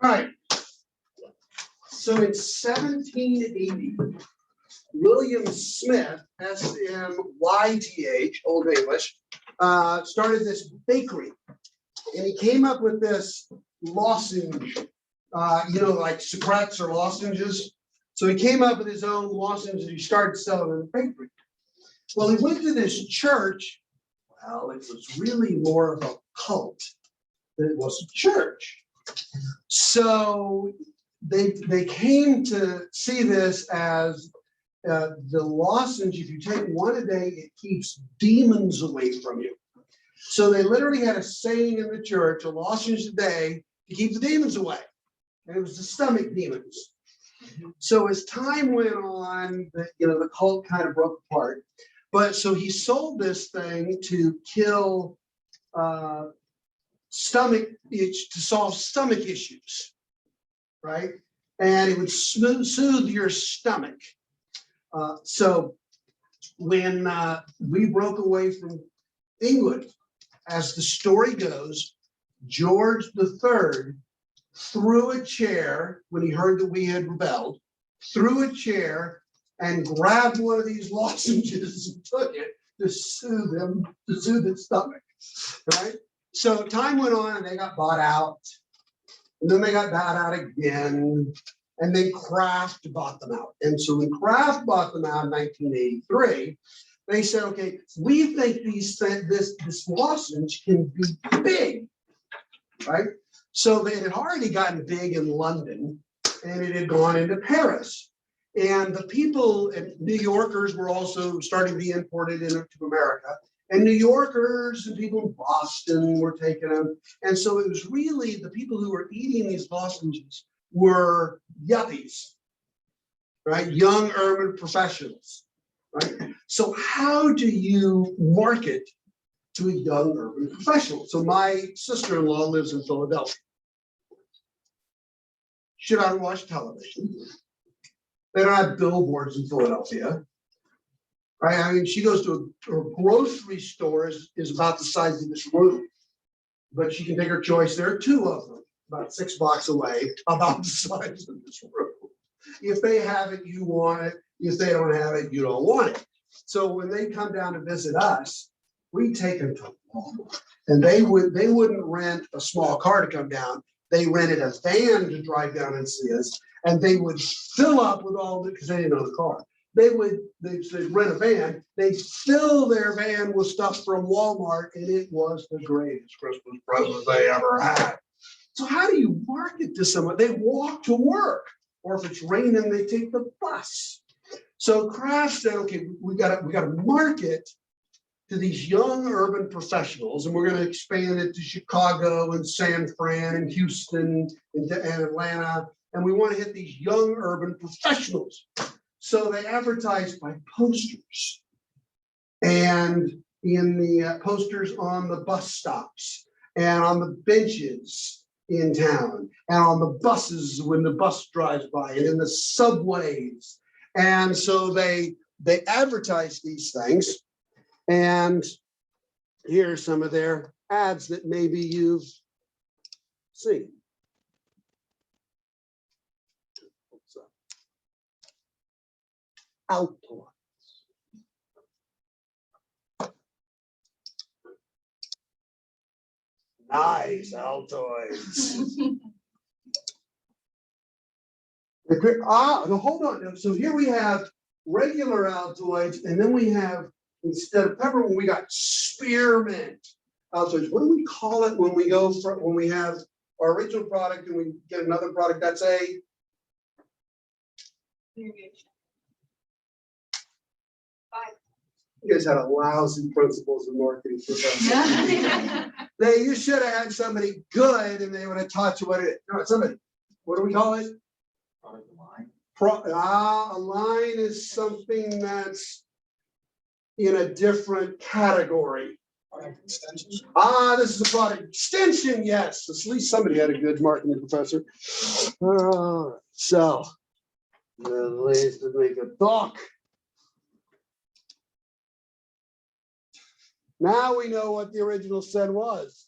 All right. So in 1780, William Smith, S-M-Y-T-H, Old English, started this bakery. And he came up with this lozenge, like secrets or lozenges. So he came up with his own lozenge and he started selling in the bakery. Well, he went to this church. Well, it was really more of a cult than it was a church. So they came to see this as the lozenge. If you take one a day, it keeps demons away from you. So they literally had a saying in the church: a lozenge a day to keep the demons away. And it was the stomach demons. So as time went on, the cult kind of broke apart. But so he sold this thing to kill stomach itch, to solve stomach issues, right? And it would soothe your stomach. So when we broke away from England, as the story goes, George III threw a chair when he heard that we had rebelled, threw a chair and grabbed one of these lozenges and took it to soothe its stomach, right? So time went on and they got bought out, and then they got bought out again, and then Kraft bought them out. And so when Kraft bought them out in 1983, they said, okay, we think this lozenge can be big, right? So they had already gotten big in London, and it had gone into Paris. And the people, and New Yorkers were also starting to be imported into America. And New Yorkers and people in Boston were taking them. And so it was really the people who were eating these lozenges were yuppies, right? Young urban professionals, right? So how do you market to a young urban professional? So my sister-in-law lives in Philadelphia. She doesn't watch television. They don't have billboards in Philadelphia. Right? I mean, she goes to a grocery store is about the size of this room, but she can take her choice. There are two of them, about 6 blocks away, about the size of this room. If they have it, you want it. If they don't have it, you don't want it. So when they come down to visit us, we take them to Walmart, and they wouldn't rent a small car to come down. They rented a van to drive down and see us, and they would fill up with all the, because they didn't know the car. They'd rent a van, they'd fill their van with stuff from Walmart, and it was the greatest Christmas present they ever had. So how do you market to someone? They walk to work, or if it's raining, they take the bus. So Kraft said, okay, we got to market to these young urban professionals, and we're going to expand it to Chicago and San Fran and Houston and Atlanta, and we want to hit these young urban professionals. So they advertised by posters, and in the posters on the bus stops and on the benches in town and on the buses when the bus drives by and in the subways. And so they advertise these things. And here are some of their ads that maybe you've seen. Altoids. Nice Altoids. Hold on. So here we have regular Altoids, and then we have, instead of peppermint, we got spearmint Altoids. What do we call it when we go for, when we have our original product and we get another product? That's a variation. You guys had a lousy principles of marketing. You should have had somebody good, and they would have taught you what it is. No, somebody. What do we call it? A line is something that's in a different category. This is a product extension. Yes, at least somebody had a good marketing professor. So, at least to make a talk. Now we know what the original scent was.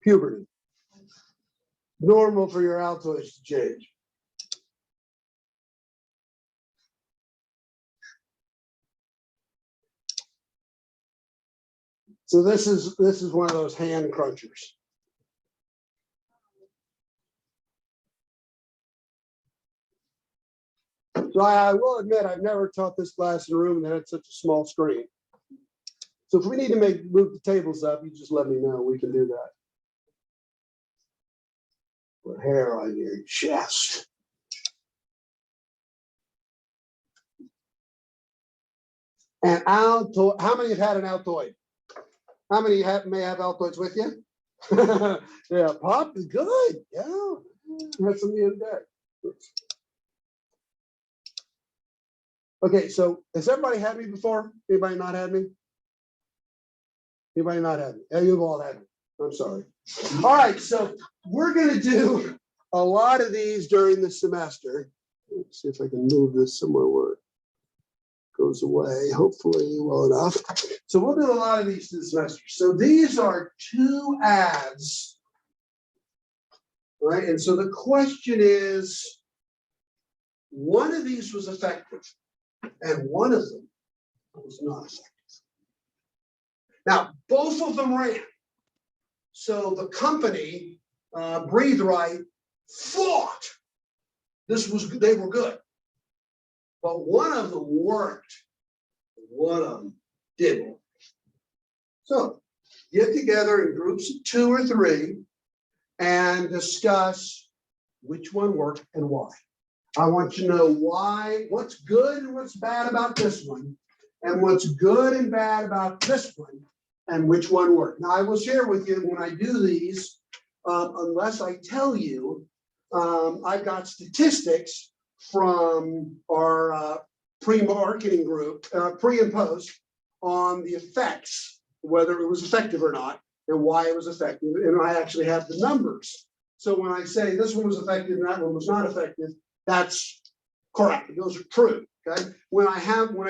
Puberty. Normal for your Altoids to change. So this is one of those hand crunchers. So I will admit I've never taught this class in a room that had such a small screen. So if we need to move the tables up, you just let me know. We can do that. Put hair on your chest. And Altoid, how many have had an Altoid? How many may have Altoids with you? Yeah, Pop is good. Yeah, had some the other day. Okay, so has everybody had me before? Anybody not had me? Anybody not had me? Yeah, you've all had me. I'm sorry. All right, so we're going to do a lot of these during the semester. Let's see if I can move this somewhere where it goes away, hopefully well enough. So we'll do a lot of these this semester. So these are 2 ads, right? And so the question is, one of these was effective and one of them was not effective. Now, both of them ran. So the company, Breathe Right, thought they were good. But one of them worked, one of them didn't. So get together in groups of 2 or 3 and discuss which one worked and why. I want you to know why, what's good and what's bad about this one, and what's good and bad about this one, and which one worked. Now, I will share with you when I do these, unless I tell you, I've got statistics from our pre-marketing group, pre and post, on the effects, whether it was effective or not, and why it was effective. And I actually have the numbers. So when I say this one was effective and that one was not effective, that's correct. Those are true. Okay. When I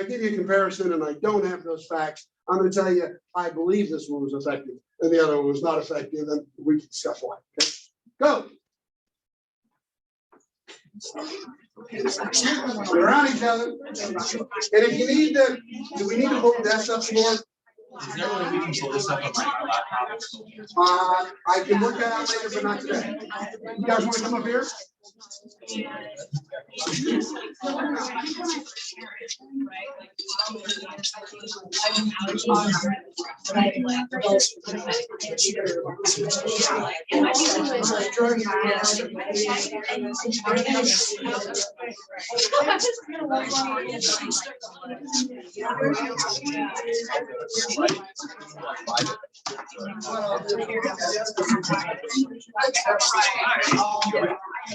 give you a comparison and I don't have those facts, I'm going to tell you I believe this one was effective and the other one was not effective, and we can discuss why. Okay. Go. We're around each other. And if you need to, do we need to hold desks up more? Is there a way we can pull this up on my laptop? I can look at it later, but not today. You guys want to come up here?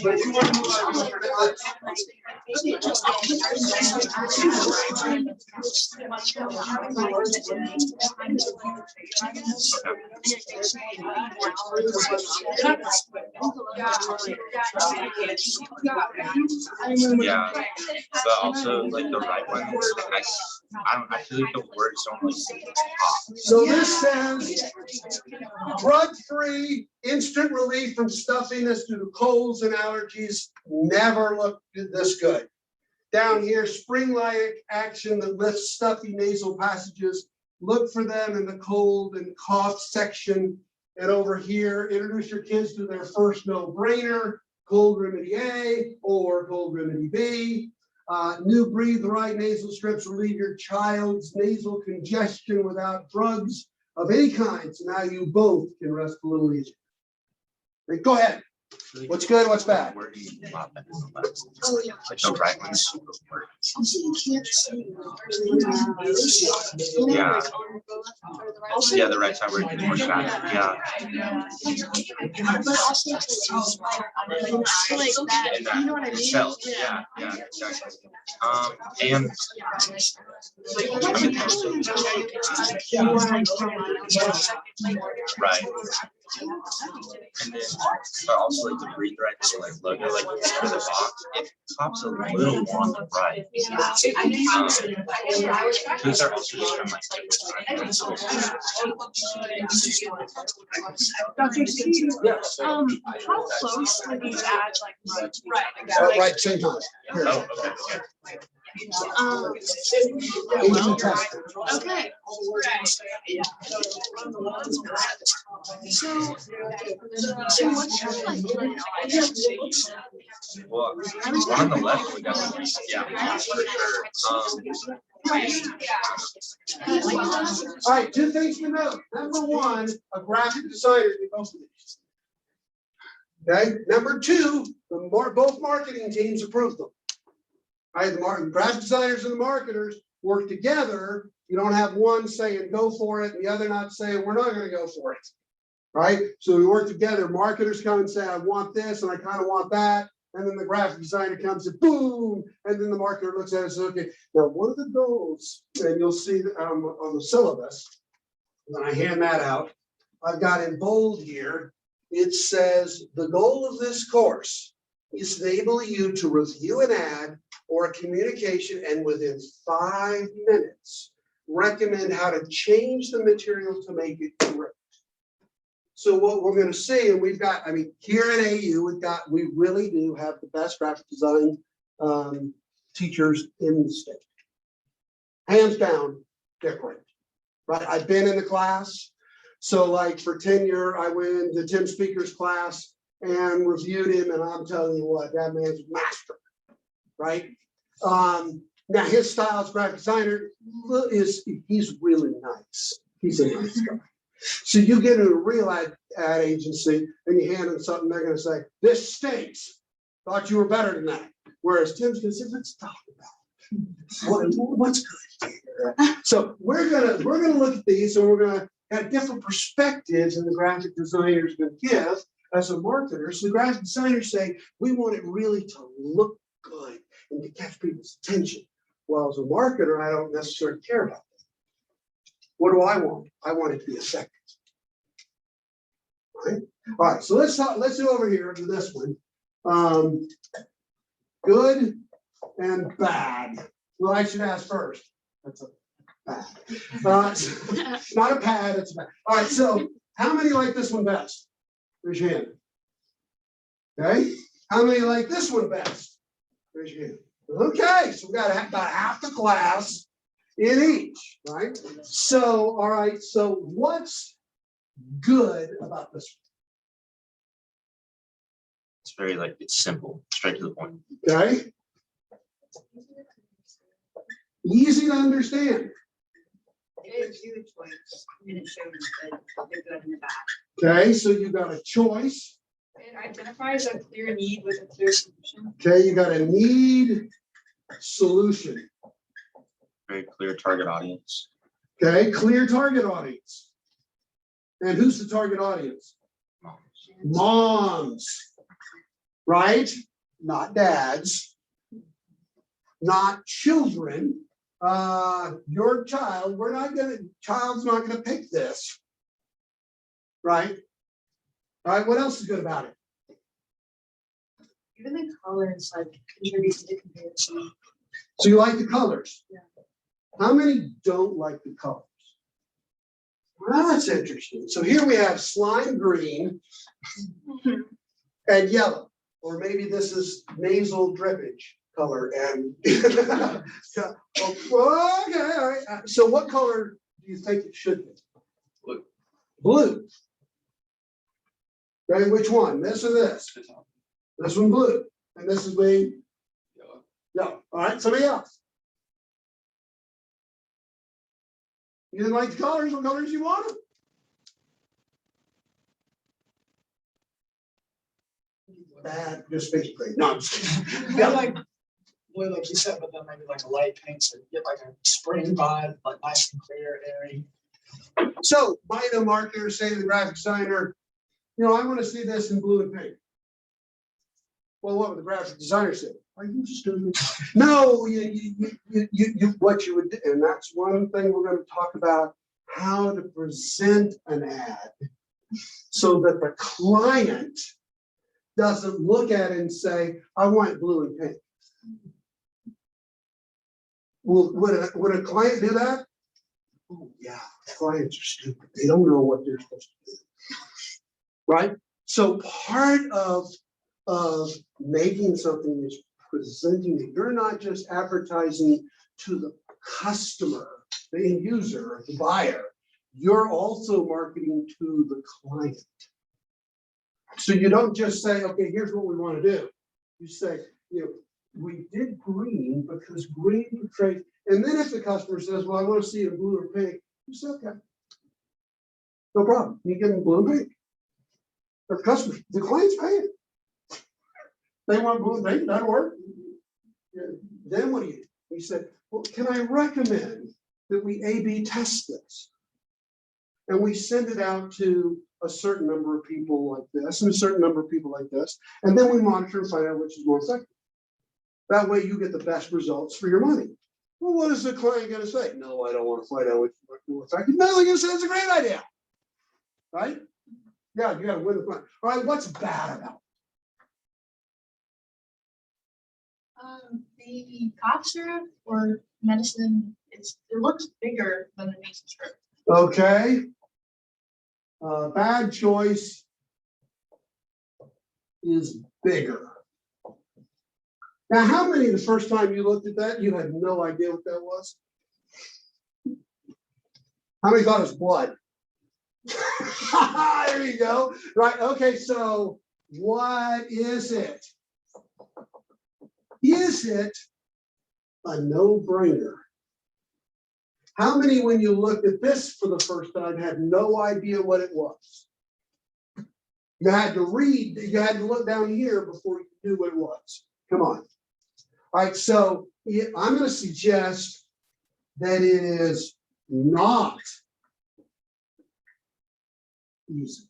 But if you want to move on, yeah, but also like the right ones, like I feel like the words don't like pop. so this says drug-free instant relief from stuffiness due to colds and allergies. Never looked this good. Down here, spring-like action that lifts stuffy nasal passages. Look for them in the cold and cough section. And over here, introduce your kids to their first no-brainer, Cold Remedy A or Cold Remedy B. New Breathe Right nasal strips relieve your child's nasal congestion without drugs of any kind. So now you both can rest a little easier. Go ahead. What's good? What's bad? Like the right ones. Yeah. Yeah, the right side working more shy. Yeah. And cells. Yeah, yeah, exactly. And I mean, Right. And then, but also like the breathe right, so like logo, like for the box, it pops a little on the right. These are also just from like. Dr. Steve, how close are these ads like Right, same time. Here. Oh, okay, okay. Easy testing. Okay. So what's your like? Well, one on the left, we got, yeah, for sure. All right, two things to note. Number one, a graphic designer did both of these. Okay, number two, both marketing teams approved them. All right, the graphic designers and the marketers work together. You don't have one saying go for it and the other not saying we're not going to go for it. Right? So we work together. Marketers come and say, I want this and I kind of want that. And then the graphic designer comes and boom, and then the marketer looks at it and says, okay, now one of the goals, and you'll see on the syllabus, when I hand that out, I've got in bold here, it says the goal of this course is to enable you to review an ad or a communication and within 5 minutes, recommend how to change the material to make it correct. So what we're going to see, and we've got, I mean, here at AU, we really do have the best graphic design teachers in the state. Hands down, they're great, right? I've been in the class. So like for tenure, I went into Tim Speaker's class and reviewed him, and I'm telling you what, that man's master, right? Now his style as graphic designer he's really nice. He's a nice guy. So you get into a real ad agency and you hand them something, they're going to say, this stinks. Thought you were better than that. Whereas Tim's going to say, let's talk about it. What's good here? So we're gonna look at these and we're going to have different perspectives and the graphic designers going to give as a marketer. So the graphic designers say, we want it really to look good and to catch people's attention. Well, as a marketer, I don't necessarily care about that. What do I want? I want it to be effective. Right? All right, so let's do over here to this one. Good and bad. Well, I should ask first. That's a bad. It's not a pad, it's a bad. All right, so how many like this one best? Raise your hand. Okay. How many like this one best? Raise your hand. Okay, so we got about half the class in each, right? So, all right, so what's good about this It's very like, it's simple, straight to the point. one? Okay. Easy to understand. It gives you a choice and it shows that they're good in the back. Okay, so you got a choice. It identifies a clear need with a clear solution. Okay, you got a need solution. Very clear target audience. Okay, clear target audience. And who's the target audience? Moms. Moms, right? Not dads, not children. Your child, child's not gonna pick this. Right? All right, what else is good about it? Even the colors like contribute to the comparison. So you like the colors? Yeah. How many don't like the colors? Well, that's interesting. So here we have slime green and yellow, or maybe this is nasal drippage color and okay, all right. So what color do you think it should be? Blue. Blue. Okay, which one? This or this? This one blue. And this is being yellow. Yellow. All right, somebody else. You didn't like the colors? What colors you want them? Bad, just basically. No, I'm just kidding. Yeah, like blue, like you said, but then maybe like a light pink, so you get like a spring vibe, like nice and clear, airy. So might a marketer say to the graphic designer, you know, I want to see this in blue and pink. Well, what would the graphic designer say? Are you just doing this? No, what you would do, and that's one thing we're going to talk about, how to present an ad so that the client doesn't look at it and say, I want blue and pink. Well, would a client do that? Oh, yeah, clients are stupid. They don't know what they're supposed to do. Right? So part of making something is presenting it. You're not just advertising to the customer, the end user, the buyer. You're also marketing to the client. So you don't just say, okay, here's what we want to do. You say, we did green because green portrays, and then if the customer says, well, I want to see it in blue or pink, you say, okay, no problem. You give them blue and pink. But the customer, the client's paying. They want blue and pink, that'll work. Then what do? We said, well, can I recommend that we A/B test this? And we send it out to a certain number of people like this and a certain number of people like this. And then we monitor and find out which is more effective. That way you get the best results for your money. Well, what is the client going to say? No, I don't want to find out which is more effective. No, they're going to say it's a great idea. Right? Yeah, you got to win the client. All right, what's bad about it? The cough syrup or medicine, it looks bigger than the measles strip. Okay. Bad choice is bigger. Now, how many the first time you looked at that, you had no idea what that was? How many thought it was blood? There you go. Right. Okay. So what is it? Is it a no-brainer? How many, when you looked at this for the first time, had no idea what it was? You had to read, you had to look down here before you knew what it was. Come on. All right, so I'm going to suggest that it is not easy.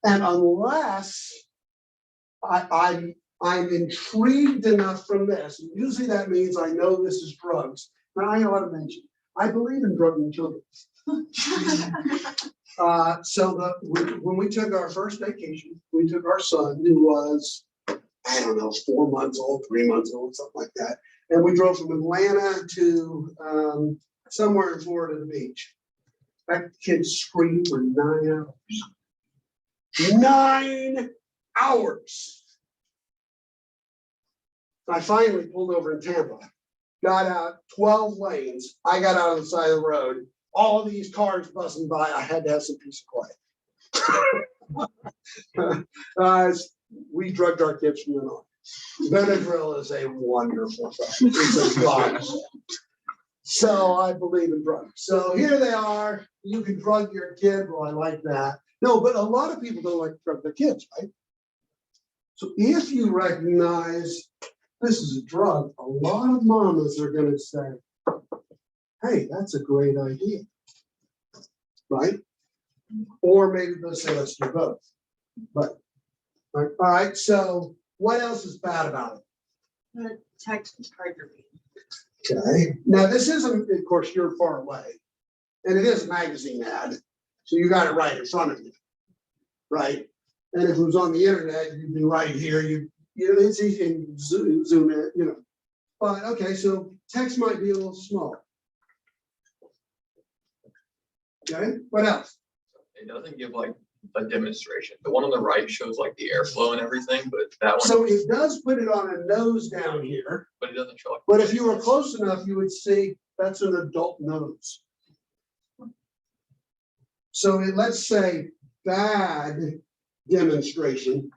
And unless I'm intrigued enough from this, and usually that means I know this is drugs. Now I ought to mention, I believe in drugging children. When we took our first vacation, we took our son, who was, I don't know, 4 months old, 3 months old, something like that. And we drove from Atlanta to somewhere in Florida to the beach. That kid screamed for 9 hours. 9 hours. I finally pulled over in Tampa, got out 12 lanes. I got out on the side of the road. All these cars buzzing by. I had to have some peace of quiet. We drugged our kids from then on. Benadryl is a wonderful thing. It's a godsend. So I believe in drugs. So here they are. You can drug your kid. Well, I like that. No, but a lot of people don't like to drug their kids, right? So if you recognize this is a drug, a lot of mamas are going to say, hey, that's a great idea. Right? Or maybe they'll say, let's do both. But, all right, so what else is bad about it? The text is hard to read. Okay. Now, this isn't, of course, you're far away. And it is a magazine ad. So you got it right in front of you. Right? And if it was on the internet, you'd be right here. It's easy and zoom in, But okay, so text might be a little small. Okay, what else? It doesn't give like a demonstration. The one on the right shows like the airflow and everything, but that one, So it does put it on a nose down here. but it doesn't show like. But if you were close enough, you would see that's an adult nose. So let's say bad demonstration.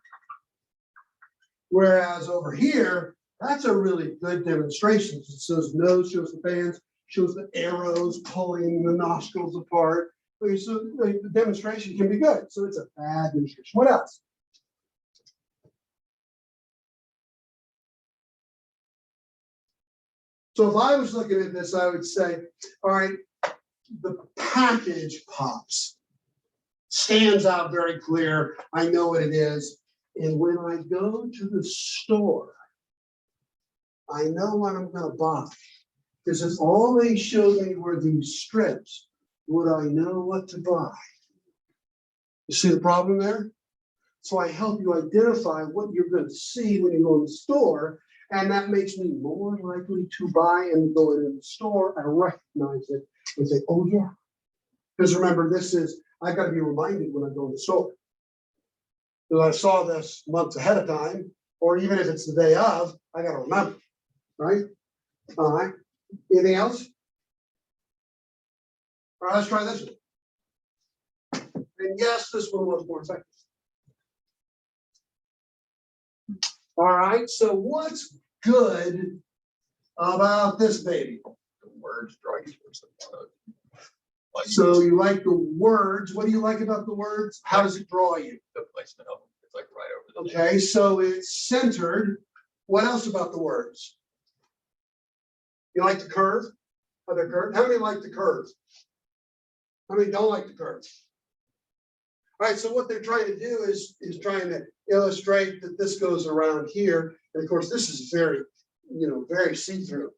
Whereas over here, that's a really good demonstration. It shows nose, shows the bands, shows the arrows pulling the nostrils apart. Okay, so the demonstration can be good. So it's a bad demonstration. What else? So if I was looking at this, I would say, all right, the package pops, stands out very clear. I know what it is. And when I go to the store, I know what I'm going to buy. Because if all they showed me were these strips, would I know what to buy? You see the problem there? So I help you identify what you're going to see when you go in the store, and that makes me more likely to buy and go in the store and recognize it and say, oh yeah. Because remember, I got to be reminded when I go in the store. Because I saw this months ahead of time, or even if it's the day of, I got to remember, right? All right. Anything else? All right, let's try this one. And yes, this one was more effective. All right, so what's good about this baby? The words draw you towards the photo. Like So you like the words. What do you like about the words? How does it draw you? the placement of them, it's like right over the. Okay, so it's centered. What else about the words? You like the curve? Are there curves? How many like the curve? How many don't like the curve? All right, so what they're trying to do is trying to illustrate that this goes around here. And of course, this is very, very see-through.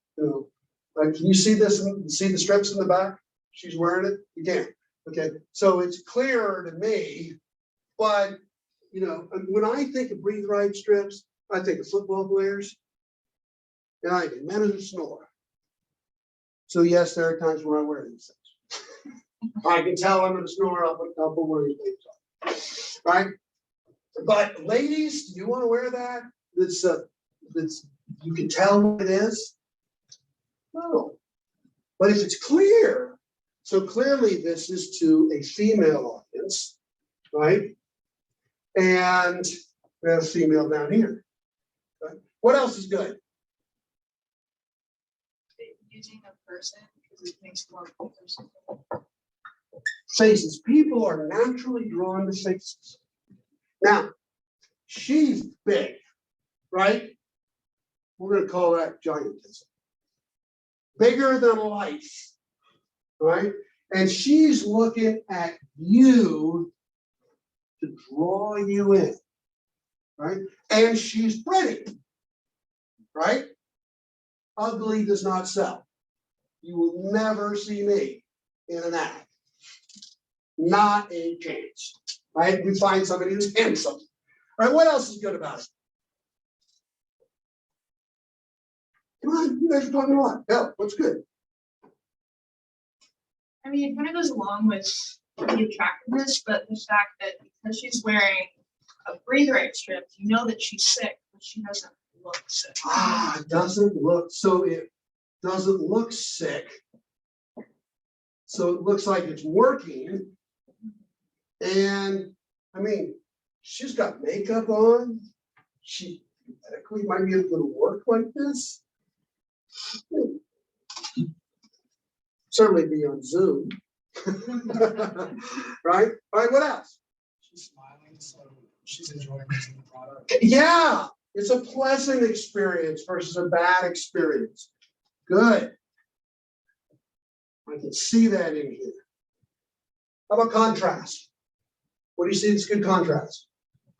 Like, can you see this? See the strips in the back? She's wearing it. You can. Okay, so it's clearer to me. But when I think of breathe right strips, I think of football players, and I think men who snore. So yes, there are times when I wear these things. I can tell I'm gonna snore. I'll put one of these things on, right? But ladies, do you want to wear that? That's you can tell what it is. No, but if it's clear, so clearly this is to a female audience, right? And we have a female down here. Right? What else is good? Using a person because it makes more person. Faces. People are naturally drawn to faces. Now, she's big, right? We're going to call that giantism. Bigger than life, right? And she's looking at you to draw you in, right? And she's pretty, right? Ugly does not sell. You will never see me in an ad. Not a chance, right? We find somebody who's handsome. All right, what else is good about it? Come on, you guys are talking a lot. Hell, what's good? I mean, it kind of goes along with the attractiveness, but the fact that because she's wearing a breathe right strip, you know that she's sick, but she doesn't look sick. It doesn't look, so it doesn't look sick. So it looks like it's working. And I mean, she's got makeup on. She theoretically might be able to work like this. Certainly be on Zoom. Right? All right, what else? She's smiling, so she's enjoying using the product. Yeah, it's a pleasant experience versus a bad experience. Good. I can see that in here. How about contrast? What do you see that's good contrast?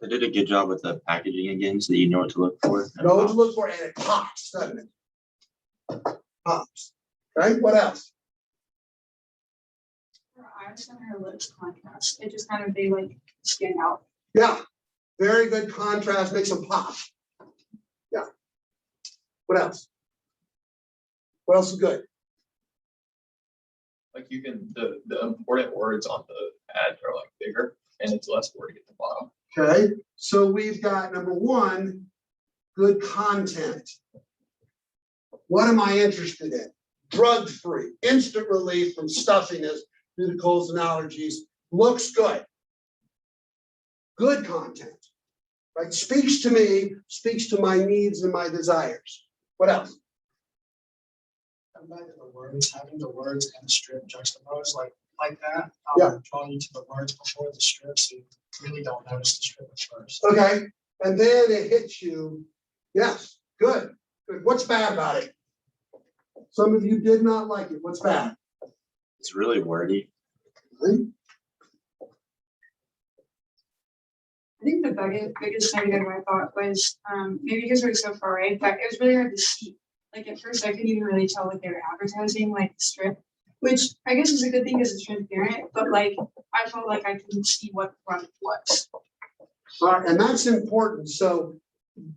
They did a good job with the packaging again, so that you know what to look for. Know what to look for, and it pops, doesn't it? Pops. Right? What else? Her eyes and her lips contrast. It just kind of, they like stand out. Yeah. Very good contrast, makes them pop. Yeah. What else? What else is good? Like you can, the important words on the ad are like bigger and it's less wording at the bottom. Okay, so we've got number one, good content. What am I interested in? Drug-free, instant relief from stuffiness due to colds and allergies. Looks good. Good content, right? Speaks to me, speaks to my needs and my desires. What else? Come back to the words, having the words and the strip juxtaposed like that. Yeah. Drawing you to the words before the strip, so you really don't notice the strip at first. Okay, and then it hits you. Yes, good. Good. What's bad about it? Some of you did not like it. What's bad? It's really wordy. Really? I think the biggest negative I thought was maybe because we were so far away, but it was really hard to see. like at first I couldn't even really tell what they were advertising, like the strip, which I guess is a good thing because it's transparent, but like I felt like I couldn't see what the product was. And that's important. So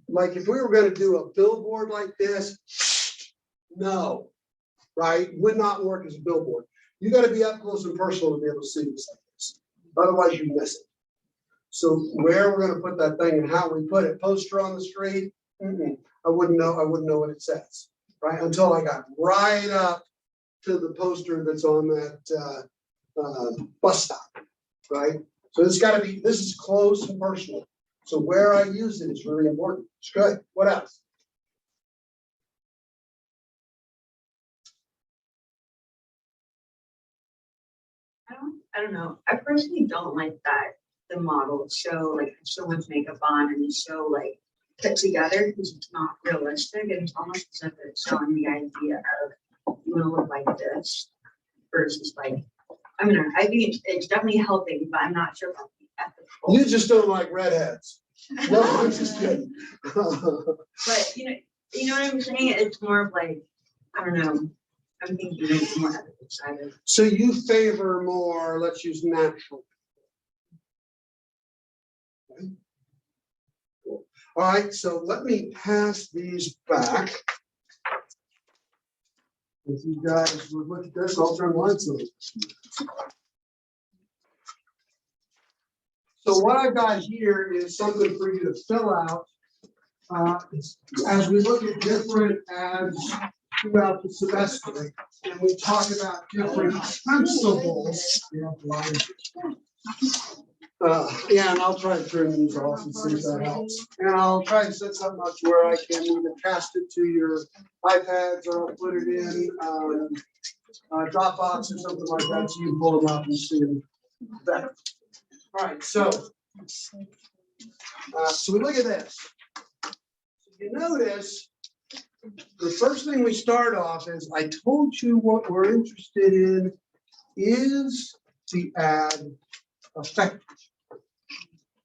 like if we were gonna do a billboard like this, no, right? Would not work as a billboard. You gotta be up close and personal to be able to see this like this. Otherwise you miss it. So where we're gonna put that thing and how we put it, poster on the street, I wouldn't know what it says, right? Until I got right up to the poster that's on that bus stop, right? So it's gotta be, this is close and personal. So where I use it is really important. It's good. What else? I don't know. I personally don't like that the models show like someone's makeup on and it's so like put together because it's not realistic and it's almost as if it's showing the idea of you want to look like this versus like I mean I think it's definitely helping, but I'm not sure if it's ethical. You just don't like redheads. No, I'm just kidding. But you know what I'm saying? It's more of like I don't know. I'm thinking it's more ethical side of. So you favor more, let's use natural. Okay. Cool. All right, so let me pass these back. If you guys would look at this, I'll turn lights on. So what I've got here is something for you to fill out as we look at different ads throughout the semester, and we talk about different principles. Yeah, and I'll try to turn these off and see if that helps. And I'll try to set something up where I can either cast it to your iPads or I'll put it in Dropbox or something like that, so you can pull them up and see them better. All right, so we look at this. You notice the first thing we start off is I told you what we're interested in is the ad effective.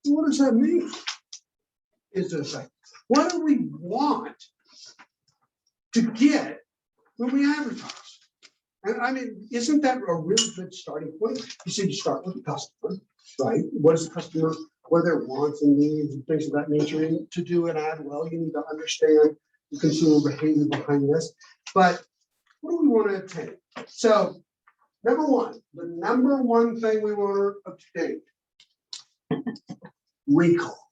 What does that mean? Is it effective? What do we want to get when we advertise? And I mean, isn't that a really good starting point? You said you start with the customer, right? What is the customer, what are their wants and needs and things of that nature? And to do an ad well, you need to understand the consumer behavior behind this. But what do we want to obtain? So number one, the number one thing we want to obtain, recall,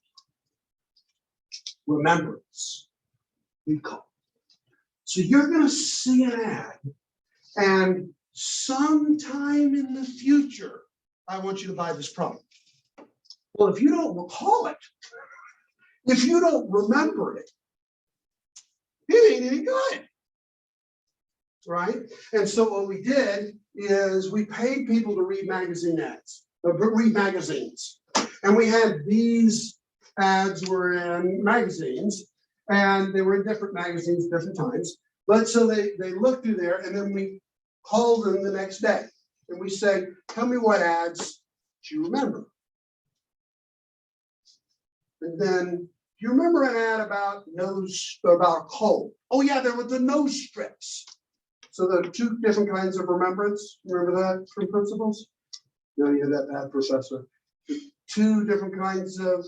remembrance, recall. So you're going to see an ad and sometime in the future, I want you to buy this product. Well, if you don't recall it, if you don't remember it, it ain't any good, right? And so what we did is we paid people to read magazine ads, read magazines. And we had these ads were in magazines and they were in different magazines, different times. But so they looked through there and then we called them the next day and we said, tell me what ads do you remember? And then, do you remember an ad about a cold? Oh yeah, there were the nose strips. So there are two different kinds of remembrance. Remember that from principles? No, you had that bad professor. Two different kinds of,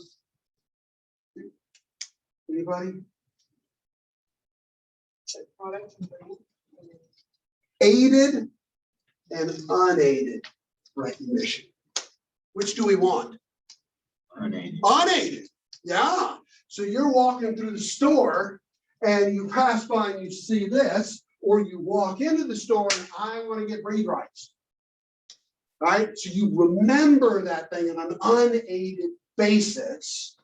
anybody? Aided and unaided recognition. Which do we want? Unaided. Unaided, yeah. So you're walking through the store and you pass by and you see this, or you walk into the store and I want to get breathe rights. Right? So you remember that thing on an unaided basis,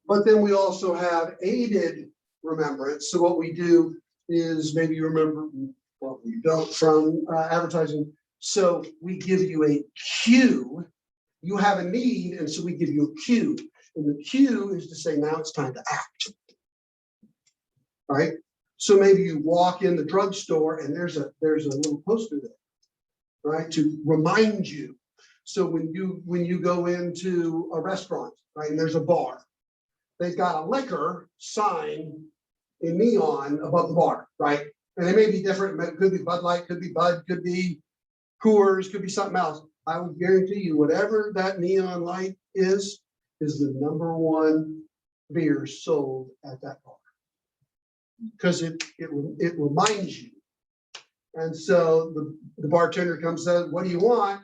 but then we also have aided remembrance. So what we do is maybe you remember what we don't from advertising. So we give you a cue. You have a need, and so we give you a cue. And the cue is to say, now it's time to act. All right? So maybe you walk in the drugstore and there's a little poster there, right? To remind you. So when you go into a restaurant, right, and there's a bar, they've got a liquor sign in neon above the bar, right? And they may be different, it could be Bud Light, could be Bud, could be Coors, could be something else. I will guarantee you, whatever that neon light is the number one beer sold at that bar. Because it reminds you. And so the bartender comes and says, what do you want?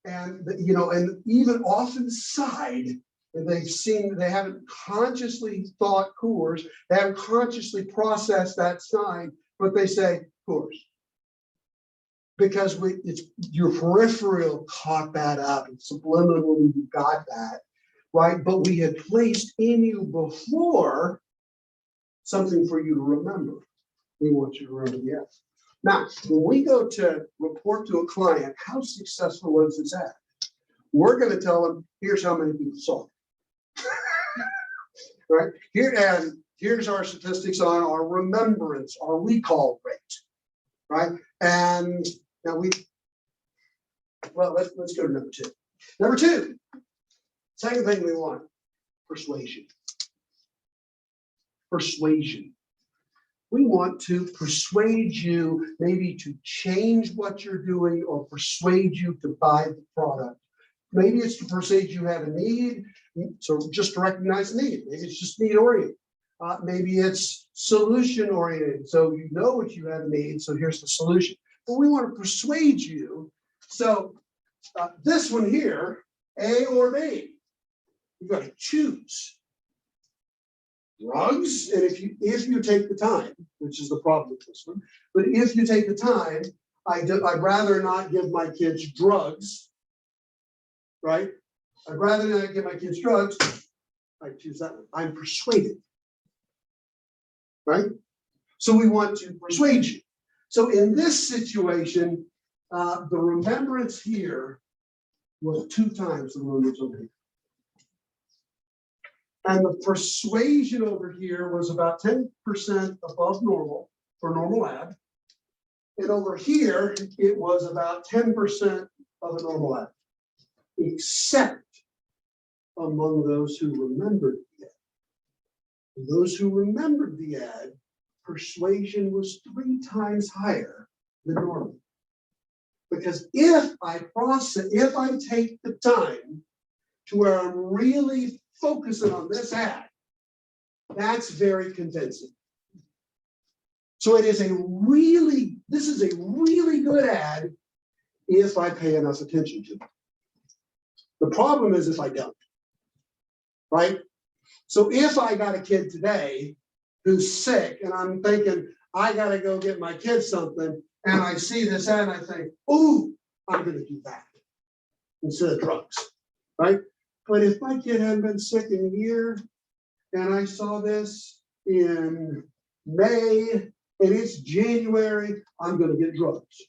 And, you know, and even off inside, they haven't consciously thought Coors, they haven't consciously processed that sign, but they say Coors. Because it's your peripheral caught that up, and subliminally you got that, right? But we had placed in you before something for you to remember. We want you to remember the F. Now, when we go to report to a client, how successful was this ad? We're going to tell them, here's how many people saw it. Right? Here's our statistics on our remembrance, our recall rate. Right? And now let's go to number two. Number two, second thing we want, persuasion. Persuasion. We want to persuade you maybe to change what you're doing or persuade you to buy the product. Maybe it's to persuade you have a need, so just to recognize the need. Maybe it's just need oriented. Maybe it's solution oriented. So you know what you have a need, so here's the solution. But we want to persuade you. So this one here, A or B, you've got to choose. Drugs, and if you take the time, which is the problem with this one, but if you take the time, I'd rather not give my kids drugs, right? I'd rather not give my kids drugs. I choose that one. I'm persuaded, right? So we want to persuade you. So in this situation, the remembrance here was 2 times the remembrance over here. And the persuasion over here was about 10% above normal for normal ad. And over here, it was about 10% of a normal ad, except among those who remembered the ad. Those who remembered the ad, persuasion was 3 times higher than normal. Because if I take the time to where I'm really focusing on this ad, that's very convincing. So this is a really good ad if I pay enough attention to it. The problem is if I don't, right? So if I got a kid today who's sick and I'm thinking, I gotta go get my kid something, and I see this ad and I think, ooh, I'm gonna do that instead of drugs, right? But if my kid hadn't been sick in a year and I saw this in May and it's January, I'm going to get drugs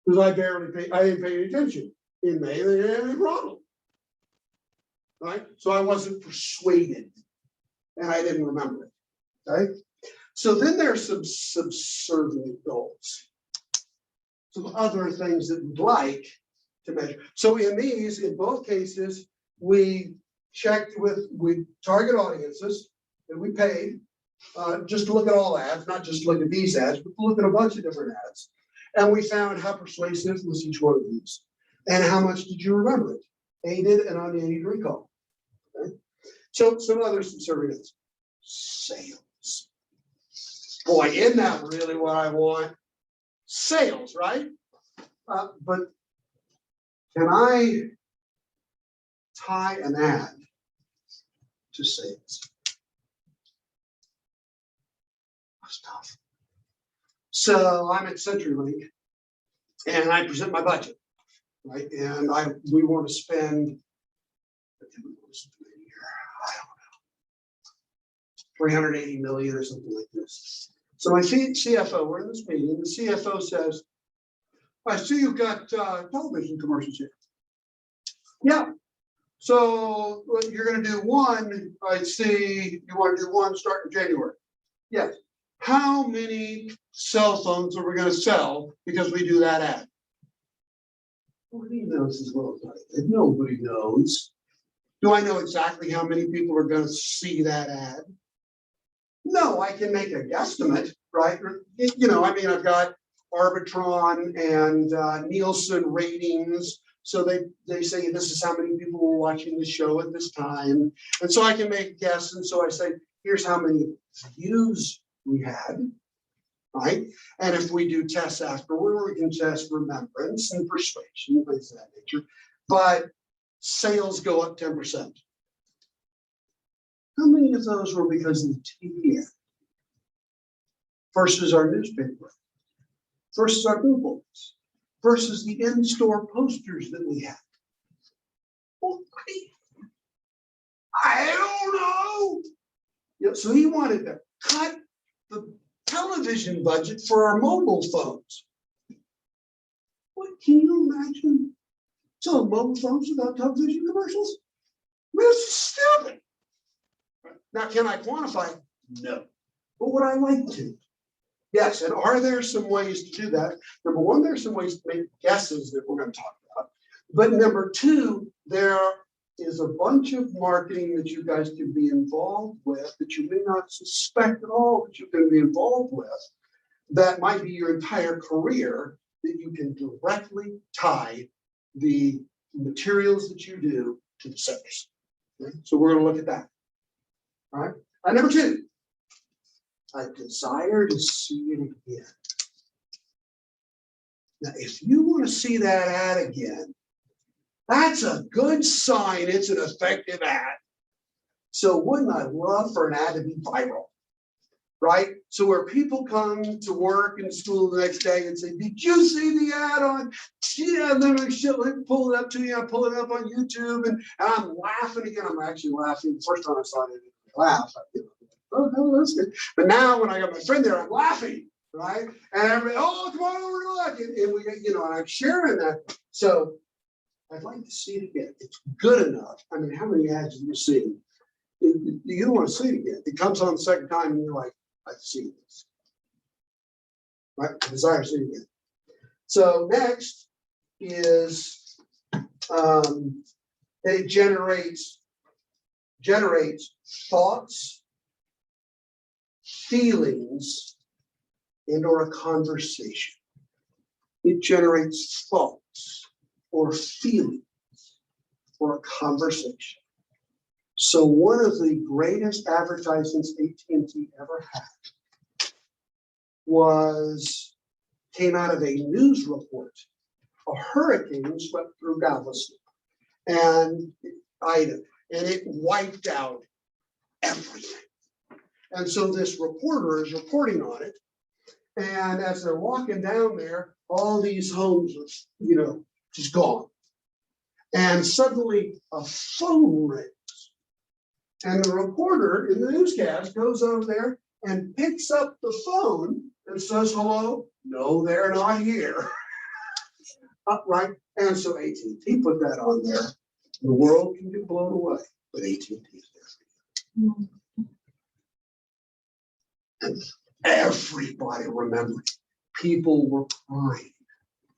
because I didn't pay any attention in May. They didn't have any problem, right? So I wasn't persuaded and I didn't remember it, right? So then there's some subservient goals, some other things that we'd like to measure. So in both cases, we checked with target audiences and we paid just to look at all ads, not just look at these ads, but to look at a bunch of different ads. And we found how persuasive was each one of these and how much did you remember it, aided and unaided recall. Okay? So some other surveys, sales. Boy, isn't that really what I want? Sales, right? But can I tie an ad to sales? That's tough. So I'm at CenturyLink and I present my budget, right? And we want to spend, I don't know, 380 million or something like this. So my CFO, we're in this meeting, the CFO says, I see you've got television commercials here. Yeah. So you're going to do one, I see you want to do one starting January. Yes. How many cell phones are we going to sell because we do that ad? Nobody knows as well as I do. Nobody knows. Do I know exactly how many people are going to see that ad? No, I can make a guesstimate, right? You know, I mean, I've got Arbitron and Nielsen ratings. So they say this is how many people were watching the show at this time. And so I can make a guess. And so I say, here's how many views we had, right? And if we do tests afterward, we can test remembrance and persuasion, things of that nature. But sales go up 10%. How many of those were because of the TV ad versus our newspaper, versus our billboards, versus the in-store posters that we have? Well, I don't know. Yeah, so he wanted to cut the television budget for our mobile phones. What can you imagine? So mobile phones without television commercials? This is stupid. Now, can I quantify? No. But would I like to? Yes, and are there some ways to do that? Number one, there's some ways to make guesses that we're going to talk about. But number two, there is a bunch of marketing that you guys can be involved with that you may not suspect at all that you can be involved with that might be your entire career that you can directly tie the materials that you do to the sales. Okay? So we're going to look at that. All right. Number two, I desire to see it again. Now, if you want to see that ad again, that's a good sign it's an effective ad. So wouldn't I love for an ad to be viral, right? So where people come to work and school the next day and say, did you see the ad on? Yeah, and then I pull it up to you, I pull it up on YouTube and I'm laughing again. I'm actually laughing. The first time I saw it, I didn't laugh. Oh, no, that's good. But now when I got my friend there, I'm laughing, right? And everybody, oh, come on over to look. And we, you know, and I'm sharing that. So I'd like to see it again. It's good enough. I mean, how many ads have you seen? You don't want to see it again. It comes on the second time and you're like, I've seen this. Right? I desire to see it again. So next is it generates thoughts, feelings, and or a conversation. It generates thoughts or feelings or a conversation. So one of the greatest advertisements AT&T ever had came out of a news report. A hurricane swept through Galveston and Ida, and it wiped out everything. And so this reporter is reporting on it. And as they're walking down there, all these homes are, you know, just gone. And suddenly a phone rings. And the reporter in the newscast goes over there and picks up the phone and says, hello. No, they're not here. Right? And so AT&T put that on there. The world can get blown away, but AT&T is there. And everybody remembered. People were crying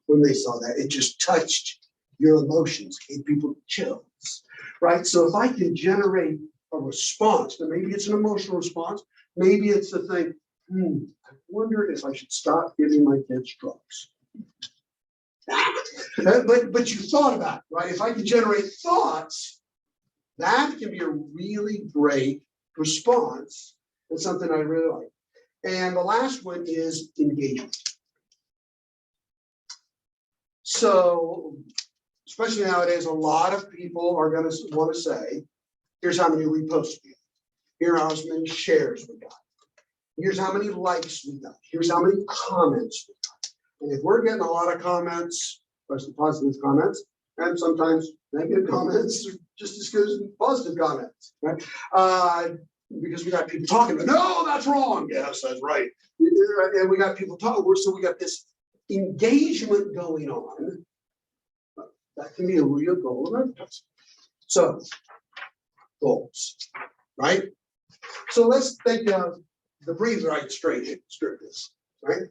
when they saw that. It just touched your emotions, gave people chills, right? So if I can generate a response, then maybe it's an emotional response, maybe it's the thing, I wonder if I should stop giving my kids drugs. But you thought about it, right? If I can generate thoughts, that can be a really great response. It's something I really like. And the last one is engagement. So, especially nowadays, a lot of people are going to want to say, here's how many reposts we got. Here's how many shares we got. Here's how many likes we got. Here's how many comments we got. And if we're getting a lot of comments, especially positive comments, and sometimes negative comments are just as good as positive comments, right? Because we got people talking about, no, that's wrong. Yes, that's right. And we got people talking, so we got this engagement going on. That can be a real goal of advertising. So, goals, right? So let's think of the breathe right straight this, right?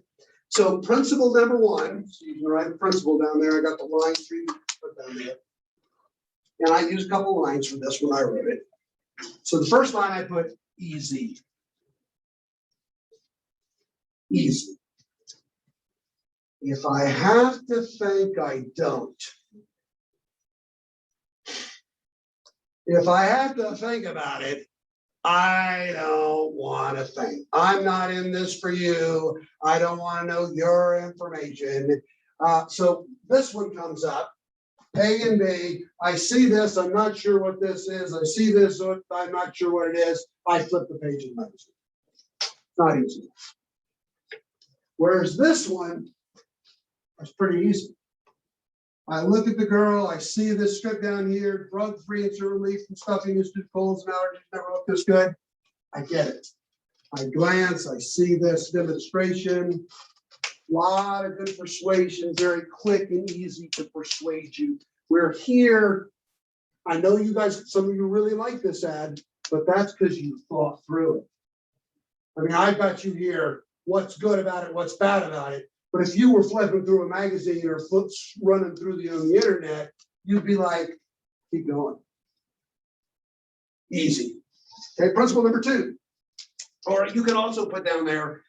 So principle number one, so you can write a principle down there. I got the lines for you to put down there. And I used a couple lines for this when I wrote it. So the first line I put easy. easy. If I have to think, I don't. If I have to think about it, I don't want to think. I'm not in this for you. I don't want to know your information. So this one comes up, A and B. I see this. I'm not sure what this is. I see this. I'm not sure what it is. I flip the page in magazine. It's not easy. Whereas this one is pretty easy. I look at the girl, I see this strip down here, drug-free and relief from stuffing-induced colds and allergies never looked this good. I get it. I glance, I see this demonstration. Lot of good persuasion, very quick and easy to persuade you. We're here. I know you guys, some of you really like this ad, but that's because you thought through it. I mean, I've got you here, what's good about it, what's bad about it. But if you were flipping through a magazine or running through on the internet, you'd be like, keep going. Easy. Okay, principle number 2. Or you can also put down there,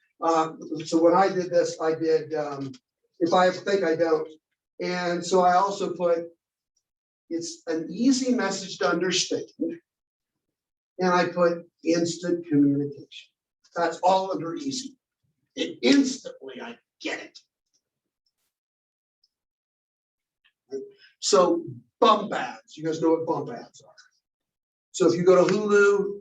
so when I did this, I did, if I think I don't. And so I also put, it's an easy message to understand. And I put instant communication. That's all under easy. It instantly, I get it. So bump ads, you guys know what bump ads are. So if you go to Hulu,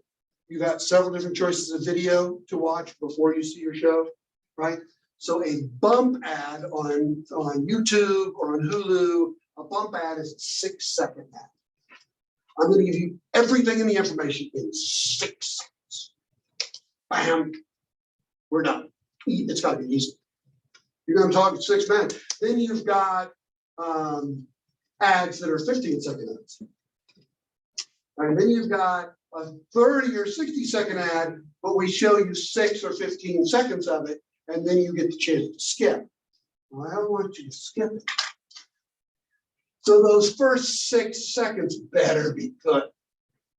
you got several different choices of video to watch before you see your show, right? So a bump ad on YouTube or on Hulu, a bump ad is a 6-second ad. I'm going to give you everything in the information in 6 seconds. Bam, we're done. It's got to be easy. You're going to talk in 6 minutes. Then you've got ads that are 15-second ads. And then you've got a 30 or 60-second ad, but we show you 6 or 15 seconds of it, and then you get the chance to skip. Well, I don't want you to skip it. So those first 6 seconds better be good.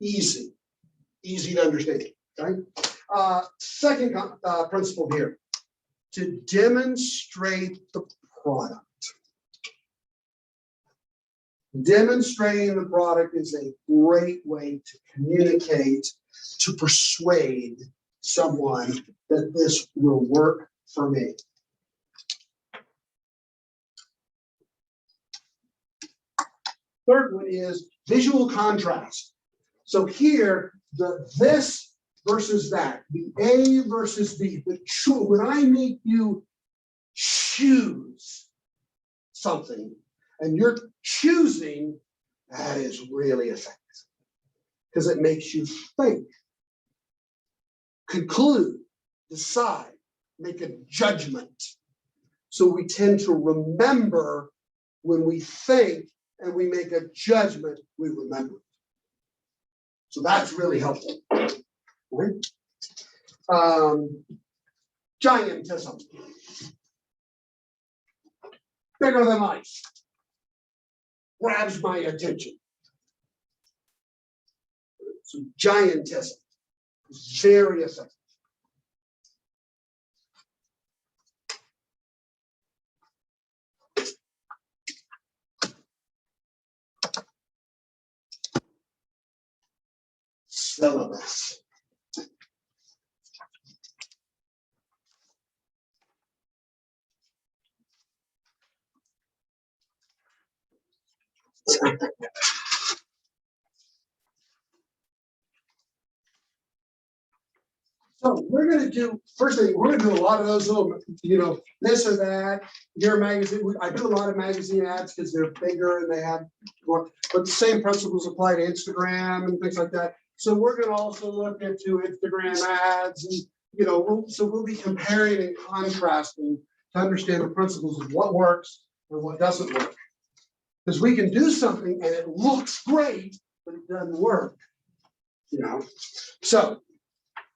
Easy to understand, right? Second principle here, to demonstrate the product. Demonstrating the product is a great way to communicate, to persuade someone that this will work for me. Third one is visual contrast. So here, the this versus that, the A versus B, when I make you choose something and you're choosing, that is really effective because it makes you think, conclude, decide, make a judgment. So we tend to remember when we think and we make a judgment, we remember. So that's really helpful. Right? Giantism. Bigger than life. Grabs my attention. So giantism is very effective. Syllabus. So we're going to do, first thing, we're going to do a lot of those little, this or that, your magazine. I do a lot of magazine ads because they're bigger and they have more, but the same principles apply to Instagram and things like that. So we're going to also look into Instagram ads and, so we'll be comparing and contrasting to understand the principles of what works and what doesn't work. Because we can do something and it looks great, but it doesn't work, So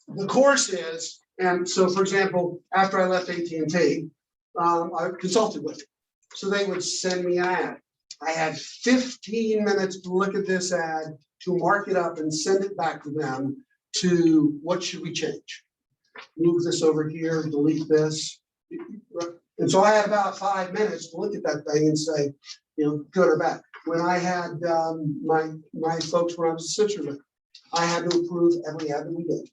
the course is, and so for example, after I left AT&T, I consulted with them. So they would send me an ad. I had 15 minutes to look at this ad, to mark it up and send it back to them to what should we change? move this over here, delete this. And so I had about 5 minutes to look at that thing and say, good or bad. When I had my folks, when I was a Citrus, I had to approve every ad that we did.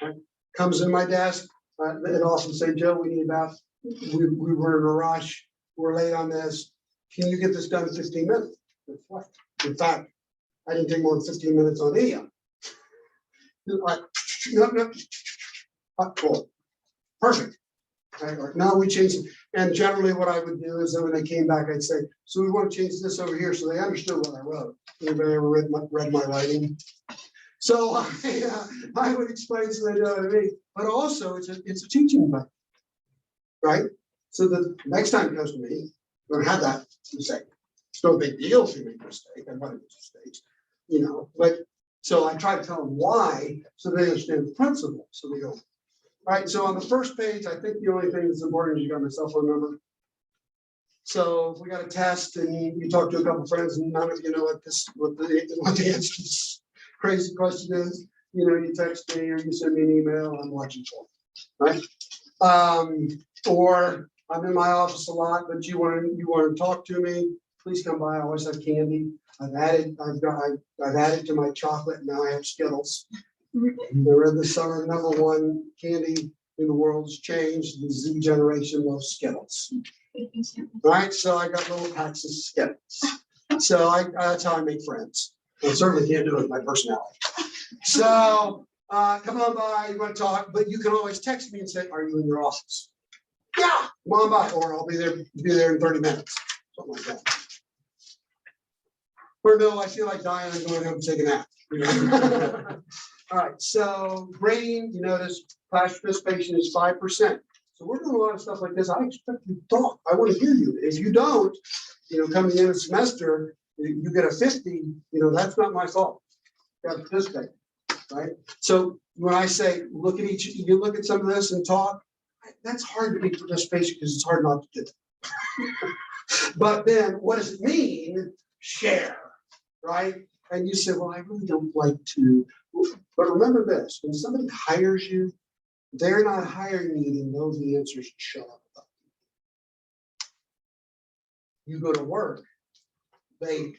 Right? Comes in my desk, it also say, Joe, we need about, we were in a rush, we're late on this. Can you get this done in 15 minutes? In fact, I didn't take more than 15 minutes on any of them. Like, no. Cool. Perfect. Right, or, no, we changed it. And generally what I would do is then when they came back, I'd say, so we want to change this over here. So they understood what I wrote. Anybody ever read my writing? So I would explain so they know what I mean. But also it's a teaching method, right? So the next time it comes to me, we're gonna have that mistake. It's no big deal if you make a mistake. I want to make mistakes, but so I try to tell them why so they understand the principle. So they go, all right, so on the first page, I think the only thing that's important is you got my cell phone number. So if we got a test and you talk to a couple friends and none of you know what the answer to this crazy question is, you text me or you send me an email, I'm watching for it, right? Or I'm in my office a lot, but you want to talk to me, please come by. I always have candy. I've added to my chocolate. Now I have Skittles. They're this summer #1 candy in the world has changed. The Z generation loves Skittles. Right, so I got little packs of Skittles. So that's how I make friends. I certainly can't do it with my personality. So come on by, you want to talk, but you can always text me and say, are you in your office? Yeah, come on by, or I'll be there in 30 minutes, something like that. Or no, I feel like dying, I'm going home and take a nap. All right, so grading, you notice class participation is 5%. So we're doing a lot of stuff like this. I expect you to talk. I want to hear you. If you don't, coming in a semester, you get a 50, that's not my fault. You got to participate, right? So when I say, you look at some of this and talk, that's hard to be participation because it's hard not to do it. But then what does it mean? Share, right? And you say, well, I really don't like to, but remember this, when somebody hires you, they're not hiring you to know the answers to shut up. You go to work, they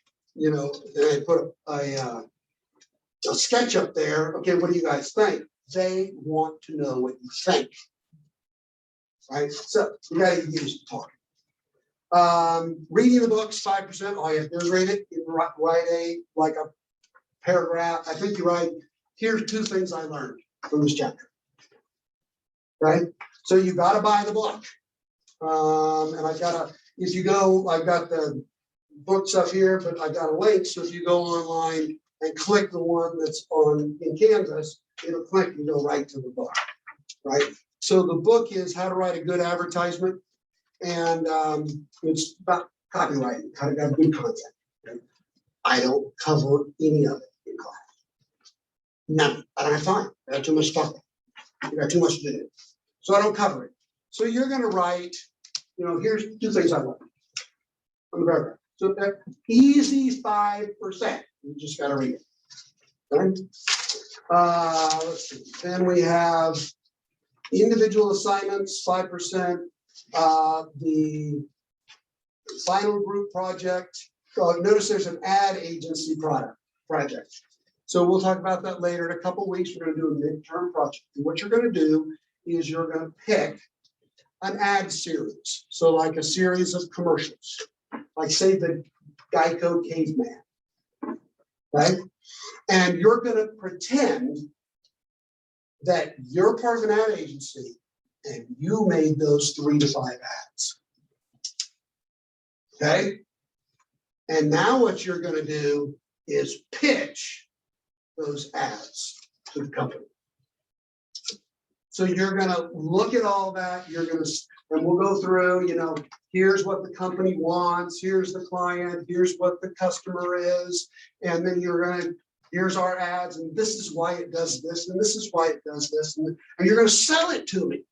put a sketch up there. Okay, what do you guys think? They want to know what you think. Right? So you gotta use talking. Reading the books, 5%. All you have to do is read it. You write a paragraph. I think you write, here's 2 things I learned from this chapter. Right? So you gotta buy the book. And I've got the book stuff here, but I got a link. So if you go online and click the one that's in Canvas, it'll click and go right to the book. Right? So the book is How to Write a Good Advertisement. And it's about copywriting, how to have good content. Okay? I don't cover any of it in class. None. I don't have time. I got too much stuff. I got too much to do. So I don't cover it. So you're going to write, here's 2 things I learned from the paragraph. So that easy 5%. You just got to read it. Okay? Let's see. Then we have individual assignments, 5%. The final group project. Notice there's an ad agency project. So we'll talk about that later. In a couple of weeks, we're going to do a midterm project. And what you're going to do is you're going to pick an ad series. So like a series of commercials, like say the Geico caveman, right? And you're going to pretend that you're part of an ad agency and you made those 3 to 5 ads. Okay? And now what you're going to do is pitch those ads to the company. So you're going to look at all that. And we'll go through, here's what the company wants. Here's the client. Here's what the customer is. And then here's our ads. And this is why it does this. And this is why it does this. And you're going to sell it to me.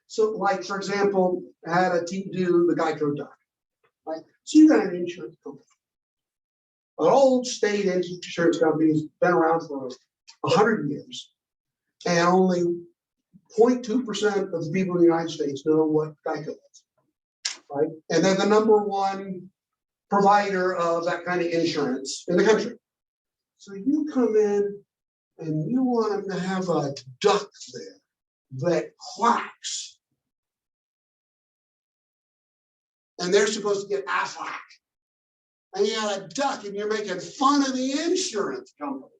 So like, for example, I had a team do the Geico doc. Right? So you got an insurance company. An old state insurance company has been around for 100 years. And only 0.2% of the people in the United States know what Geico is, right? And they're the number one provider of that kind of insurance in the country. So you come in and you want them to have a duck there that quacks. And they're supposed to get Aflac. And you got a duck and you're making fun of the insurance company.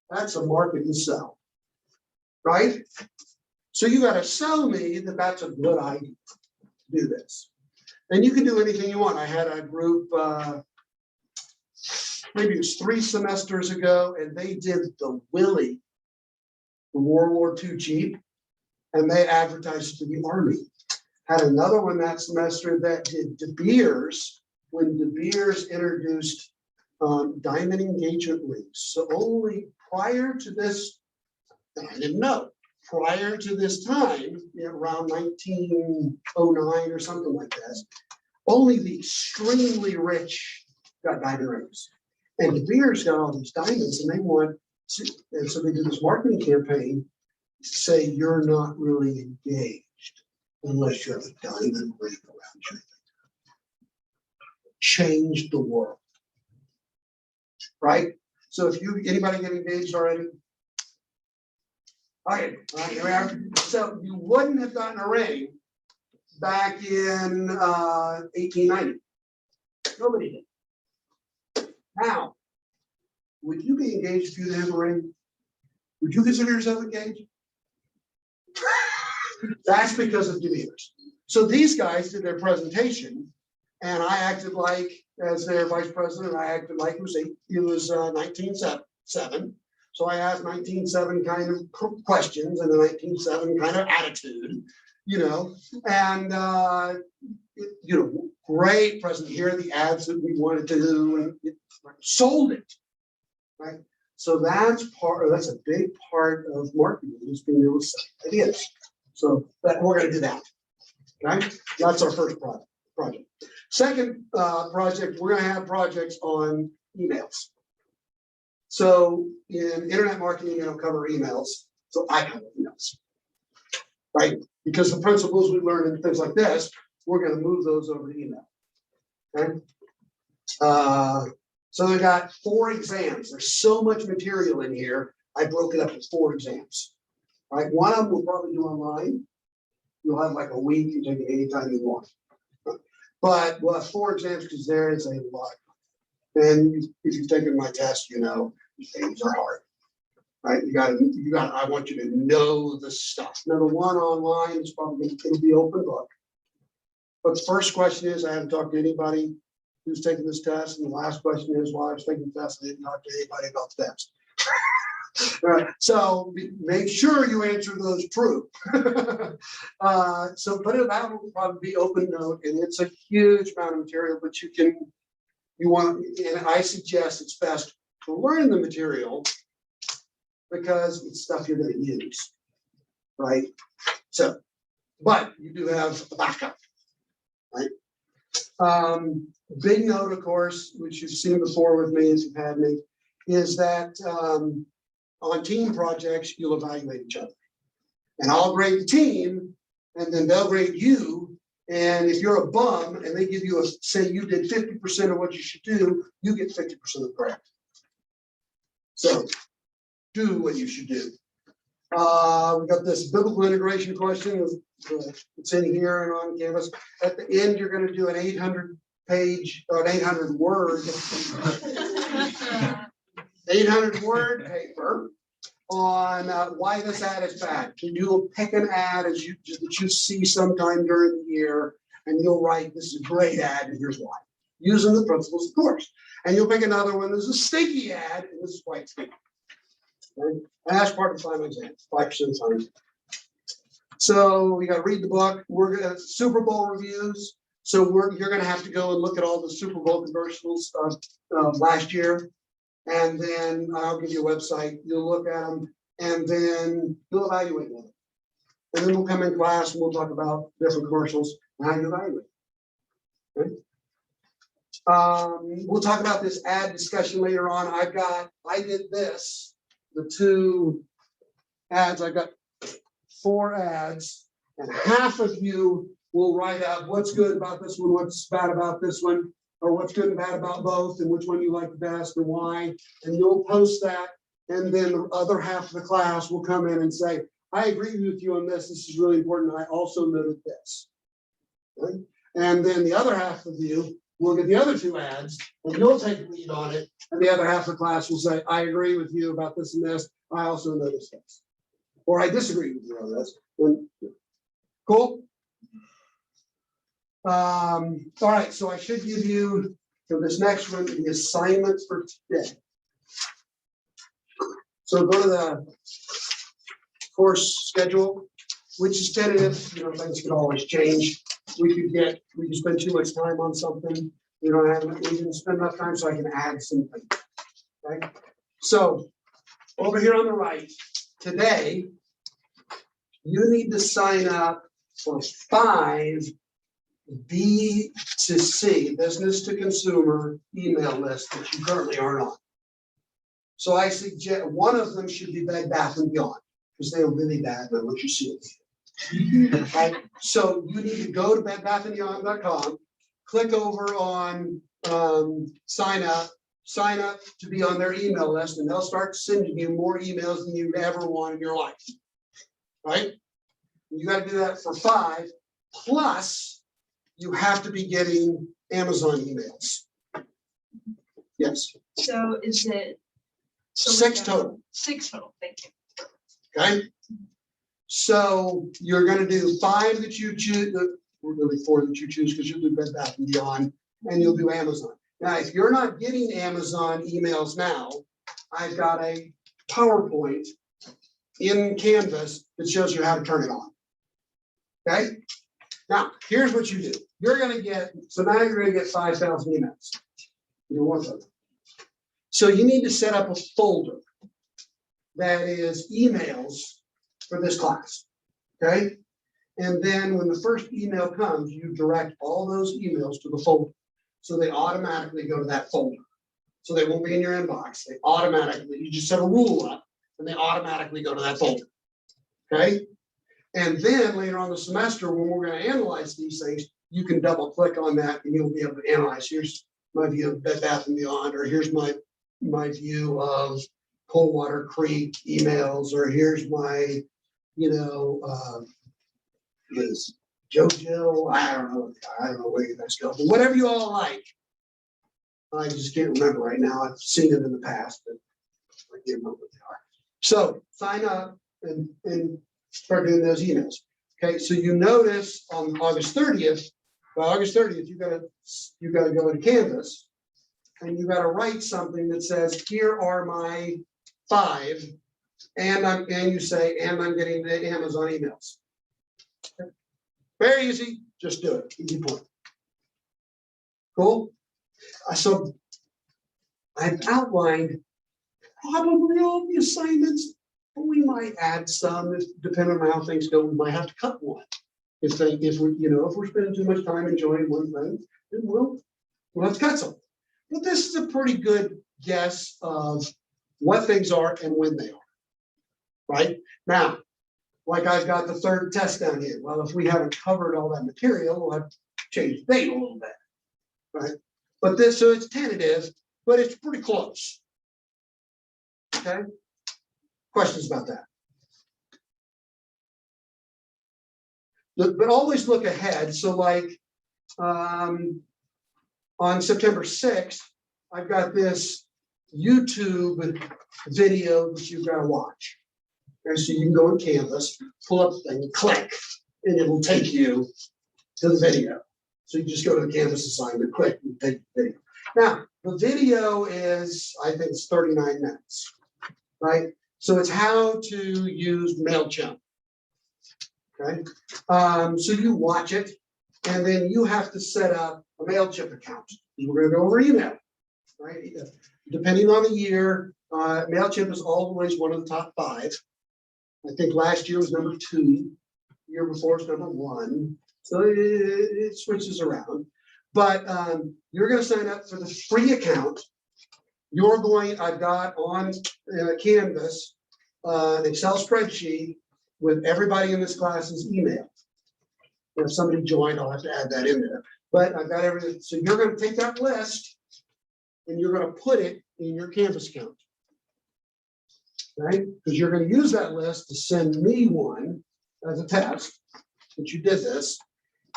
That's a market to sell, right? So you got to sell me that that's a good idea to do this. And you can do anything you want. I had a group, maybe it was 3 semesters ago, and they did the Willie, the World War II Jeep, and they advertised to the Army. Had another one that semester that did De Beers, when De Beers introduced diamond engagement rings. So only prior to this, and I didn't know, prior to this time, around 1909 or something like that, only the extremely rich got diamond rings. And De Beers got all these diamonds and they want to, and so they did this marketing campaign to say you're not really engaged unless you have a diamond ring around your finger. Changed the world. Right? So if anybody get engaged already? Okay, so you wouldn't have gotten a ring back in 1890. Nobody did. Now, would you be engaged if you didn't have a ring? Would you consider yourself engaged? That's because of De Beers. So these guys did their presentation, and I acted like, as their vice president, I acted like it was 1907. So I asked 1907 kind of questions and the 1907 kind of attitude, and great present. Here are the ads that we wanted to do, and it sold it, right? So that's a big part of marketing, is being able to sell ideas. So we're going to do that. Okay, that's our first project. Second project, we're going to have projects on emails. So in internet marketing, cover emails. So I cover emails, right? Because the principles we learn and things like this, we're going to move those over to email. Okay. So they got 4 exams. There's so much material in here. I broke it up into 4 exams. Right. One of them we'll probably do online. You'll have like a week. You take it anytime you want. But we'll have 4 exams because there is a lot. And if you've taken my test, these things are hard. Right? I want you to know the stuff. Now the one online is probably it'll be open book. But the first question is, I haven't talked to anybody who's taken this test. And the last question is, while I was taking the test, I didn't talk to anybody about the test. All right, so make sure you answer those true. So that will probably be open note, and it's a huge amount of material, but and I suggest it's best to learn the material because it's stuff you're going to use, right? So, but you do have a backup, right? Big note, of course, which you've seen before with me as you've had me, is that on team projects, you'll evaluate each other. And I'll grade the team, and then they'll grade you. And if you're a bum and they give you say you did 50% of what you should do, you get 50% of the credit. So do what you should do. We got this biblical integration question. It's in here and on Canvas. At the end, you're going to do an 800-page or an 800-word 800-word paper on why this ad is bad. You'll pick an ad that you see sometime during the year, and you'll write, this is a great ad, and here's why. Using the principles, of course. And you'll pick another one, there's a stinky ad, and this is why it's stinky. Okay? And that's part of the final exam, 5% time. So we got to read the book. We're going to Super Bowl reviews. So you're going to have to go and look at all the Super Bowl commercials last year. And then I'll give you a website, you'll look at them, and then you'll evaluate them. And then we'll come in class and we'll talk about different commercials and how you evaluate. Okay? We'll talk about this ad discussion later on. I did this, the 2 ads, I got 4 ads, and half of you will write out what's good about this one, what's bad about this one, or what's good and bad about both, and which one you like the best and why, and you'll post that. And then the other half of the class will come in and say, I agree with you on this. This is really important. I also noted this. Right? And then the other half of you will get the other 2 ads, and you'll take lead on it. And the other half of the class will say, I agree with you about this and this. I also noticed this. Or I disagree with you on this. And, cool? All right, so I should give you, for this next one, the assignment for today. So go to the course schedule, which is tentative, you know, things can always change. We could spend too much time on something. We didn't spend enough time, so I can add something. Right? So over here on the right, today, you need to sign up for 5 B2C, business to consumer email lists that you currently aren't on. So I suggest one of them should be Bed Bath & Beyond, because they are really bad and I want you to see it. Right? So you need to go to bedbathandbeyond.com, click over on sign up to be on their email list, and they'll start sending you more emails than you've ever want in your life. Right? You got to do that for 5, plus you have to be getting Amazon emails. Yes. So is it? so we 6 got total. 6 total, thank you. Okay. So you're going to do 5 that you choose, really 4 that you choose, because you'll do Bed Bath & Beyond, and you'll do Amazon. Now, if you're not getting Amazon emails now, I've got a PowerPoint in Canvas that shows you how to turn it on. Okay. Now, here's what you do. You're going to get, so now you're going to get 5,000 emails. You want them. So you need to set up a folder that is emails for this class. Okay. And then when the first email comes, you direct all those emails to the folder. So they automatically go to that folder. So they won't be in your inbox. They automatically, you just set a rule up and they automatically go to that folder. Okay. And then later on the semester, when we're going to analyze these things, you can double click on that and you'll be able to analyze. Here's my view of Bed Bath & Beyond, or here's my view of Coldwater Creek emails, or here's my, is JoJo, I don't know where you guys go, but whatever you all like. I just can't remember right now. I've seen it in the past, but I can't remember what they are. So sign up and start doing those emails. Okay, so you notice on August 30th, by August 30th, you gotta go into Canvas and you gotta write something that says, here are my 5, and you say, and I'm getting the Amazon emails. Okay. Very easy, just do it, easy point. Cool. So I've outlined probably all the assignments, but we might add some, depending on how things go. We might have to cut one. If we're spending too much time enjoying one thing, then we'll have to cut some. But this is a pretty good guess of what things are and when they are. Right now, like I've got the 3rd test down here. Well, if we haven't covered all that material, we'll have to change the date a little bit. Right. But so it's tentative, but it's pretty close. Okay. Questions about that? But always look ahead. So like on September 6th, I've got this YouTube video that you've got to watch. Okay, so you can go in Canvas, pull up the thing, click, and it will take you to the video. So you just go to the Canvas assignment, click, and take the video. Now, the video is, I think it's 39 minutes, right? So it's how to use MailChimp. Okay, so you watch it, and then you have to set up a MailChimp account. We're going to go over email, right? Depending on the year, MailChimp is always one of the top 5. I think last year was number 2, year before was number 1. So it switches around. But you're going to sign up for the free account. I've got on Canvas an Excel spreadsheet with everybody in this class's email. If somebody joined, I'll have to add that in there, but I've got everything. So you're gonna take that list and you're gonna put it in your Canvas account. Right? Because you're gonna use that list to send me one as a test, that you did this.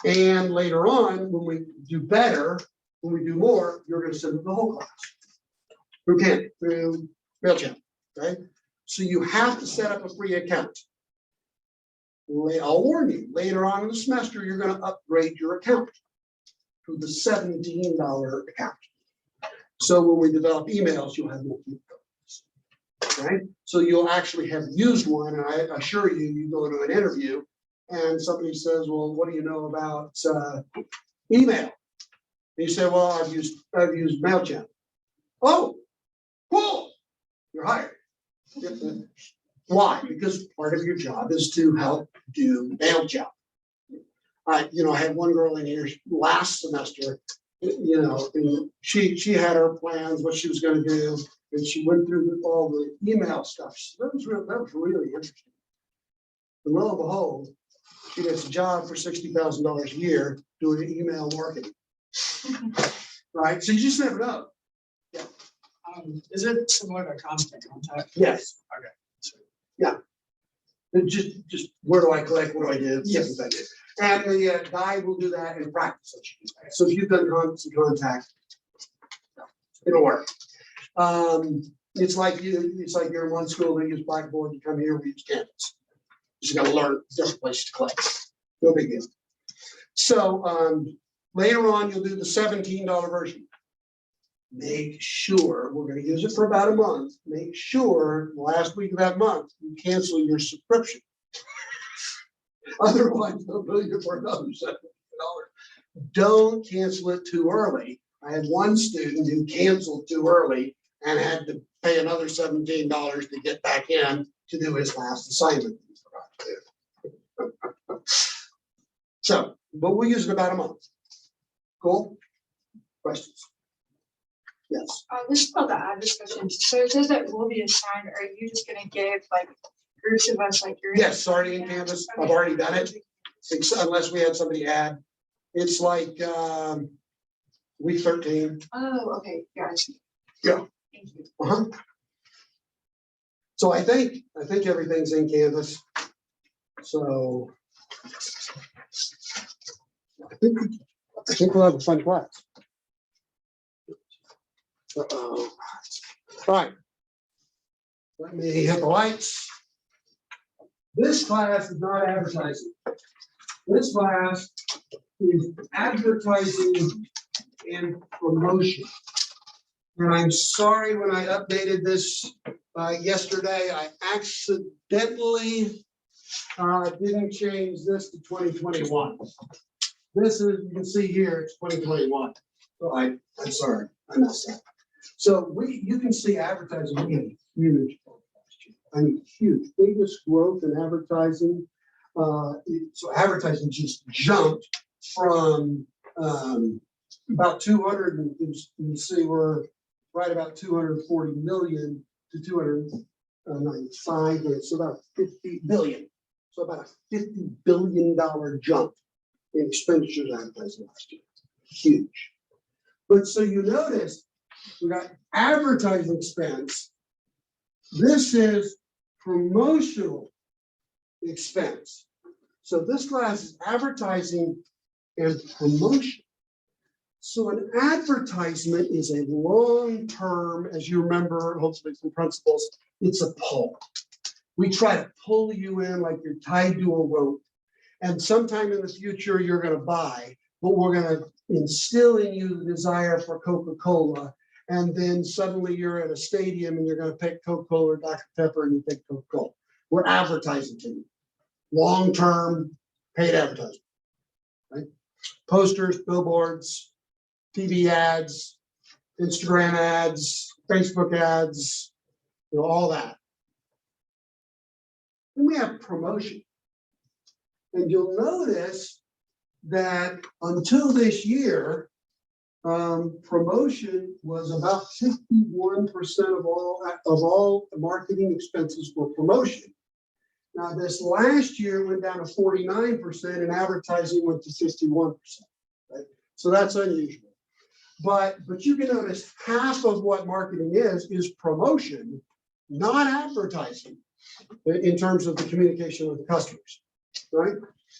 And later on, when we do better, when we do more, you're gonna send it to the whole class. Through MailChimp, right? So you have to set up a free account. I'll warn you, later on in the semester, you're gonna upgrade your account to the $17 account. So when we develop emails, you'll have more capabilities, right? So you'll actually have used one, and I assure you, you go to an interview and somebody says, well, what do you know about email? And you say, well, I've used MailChimp. Oh, cool, you're hired. Why? Because part of your job is to help do MailChimp. I had one girl in here last semester, and she had her plans, what she was going to do, and she went through all the email stuff. So that was really interesting. And lo and behold, she gets a job for $60,000 a year doing email marketing. Right? So you just never know. Is it similar to Constant Contact? Yes. Okay. And just where do I collect? What do I do? Yes. Things I do. And the guy will do that in practice. So if you've done Constant Contact, it'll work. It's like you're in one school, they use Blackboard, you come here, we use Canvas. You just gotta learn different places to click. No big deal. So later on, you'll do the $17 version. Make sure, we're gonna use it for about a month, make sure the last week of that month, you cancel your subscription. Otherwise, they'll bill you for another $17. Don't cancel it too early. I had one student who canceled too early and had to pay another $17 to get back in to do his last assignment. So, but we'll use it about a month. Cool? Questions? Yes. This is about the ad discussions. So it says that we'll be assigned. Are you just gonna give like groups of us like your? Yes, already in Canvas. I've already done it. Unless we had somebody add. It's like week 13. Oh, okay, yeah, I see. Yeah. Thank you. So I think everything's in Canvas. So I think we'll have a fun class. Uh-oh. All right. Let me hit the lights. This class is not advertising. This class is advertising and promotion. And I'm sorry, when I updated this yesterday, I accidentally didn't change this to 2021. This is, you can see here, it's 2021. So I'm sorry, I messed up. So you can see advertising being huge. I mean, huge, biggest growth in advertising. So advertising just jumped from about 200, and you can see we're right about 240 million to 295, so about 50 billion. So about a $50 billion jump in expenditures advertising last year. Huge. But so you notice we got advertising expense. This is promotional expense. So this class is advertising and promotion. So an advertisement is a long-term, as you remember, hopefully from principles, it's a pull. We try to pull you in like you're tied to a rope. And sometime in the future, you're going to buy, but we're going to instill in you the desire for Coca-Cola. And then suddenly you're at a stadium and you're going to pick Coca-Cola or Dr. Pepper and you pick Coca-Cola. We're advertising to you. Long-term paid advertising, right? Posters, billboards, TV ads, Instagram ads, Facebook ads, all that. Then we have promotion. And you'll notice that until this year, promotion was about 51% of all marketing expenses for promotion. Now, this last year went down to 49% and advertising went to 51%. Right? So that's unusual. But you can notice half of what marketing is promotion, not advertising in terms of the communication with customers, right?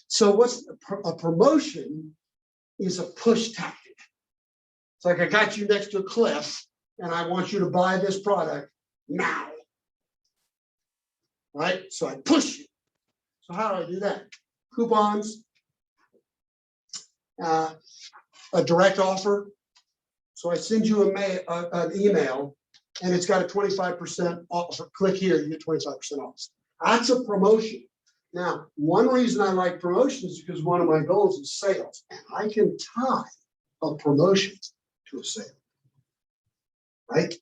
So what's a promotion is a push tactic. It's like I got you next to a cliff and I want you to buy this product now. Right? So I push you. So how do I do that? Coupons, a direct offer. So I send you an email and it's got a 25% off. Click here, you get 25% off. That's a promotion. Now, one reason I like promotions is because one of my goals is sales. And I can tie a promotion to a sale. Right?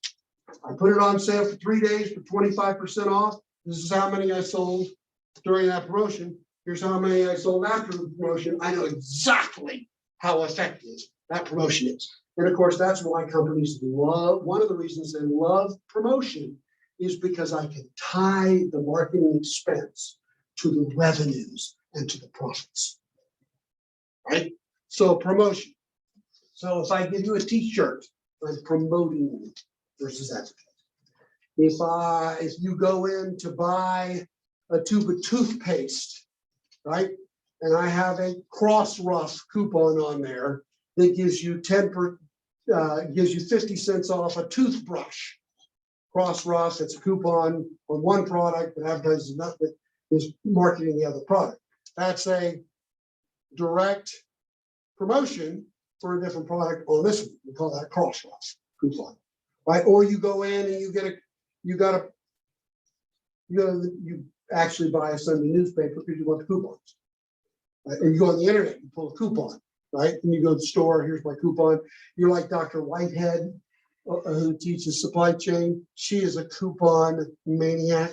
I put it on sale for 3 days for 25% off. This is how many I sold during that promotion. Here's how many I sold after the promotion. I know exactly how effective that promotion is. And of course, that's why companies love, one of the reasons they love promotion is because I can tie the marketing expense to the revenues and to the profits. Right? So promotion. So if I give you a t-shirt, I'm promoting it versus advertising. If you go in to buy a tube of toothpaste, right? And I have a Crossrough coupon on there that gives you 50 cents off a toothbrush. Crossrough, it's a coupon on one product, but advertises nothing, is marketing the other product. That's a direct promotion for a different product on this one. We call that a Crossrough coupon, right? Or you go in and you actually buy a Sunday newspaper because you want the coupons. Right? And you go on the internet, you pull a coupon, right? And you go to the store, here's my coupon. You're like Dr. Whitehead, who teaches supply chain. She is a coupon maniac.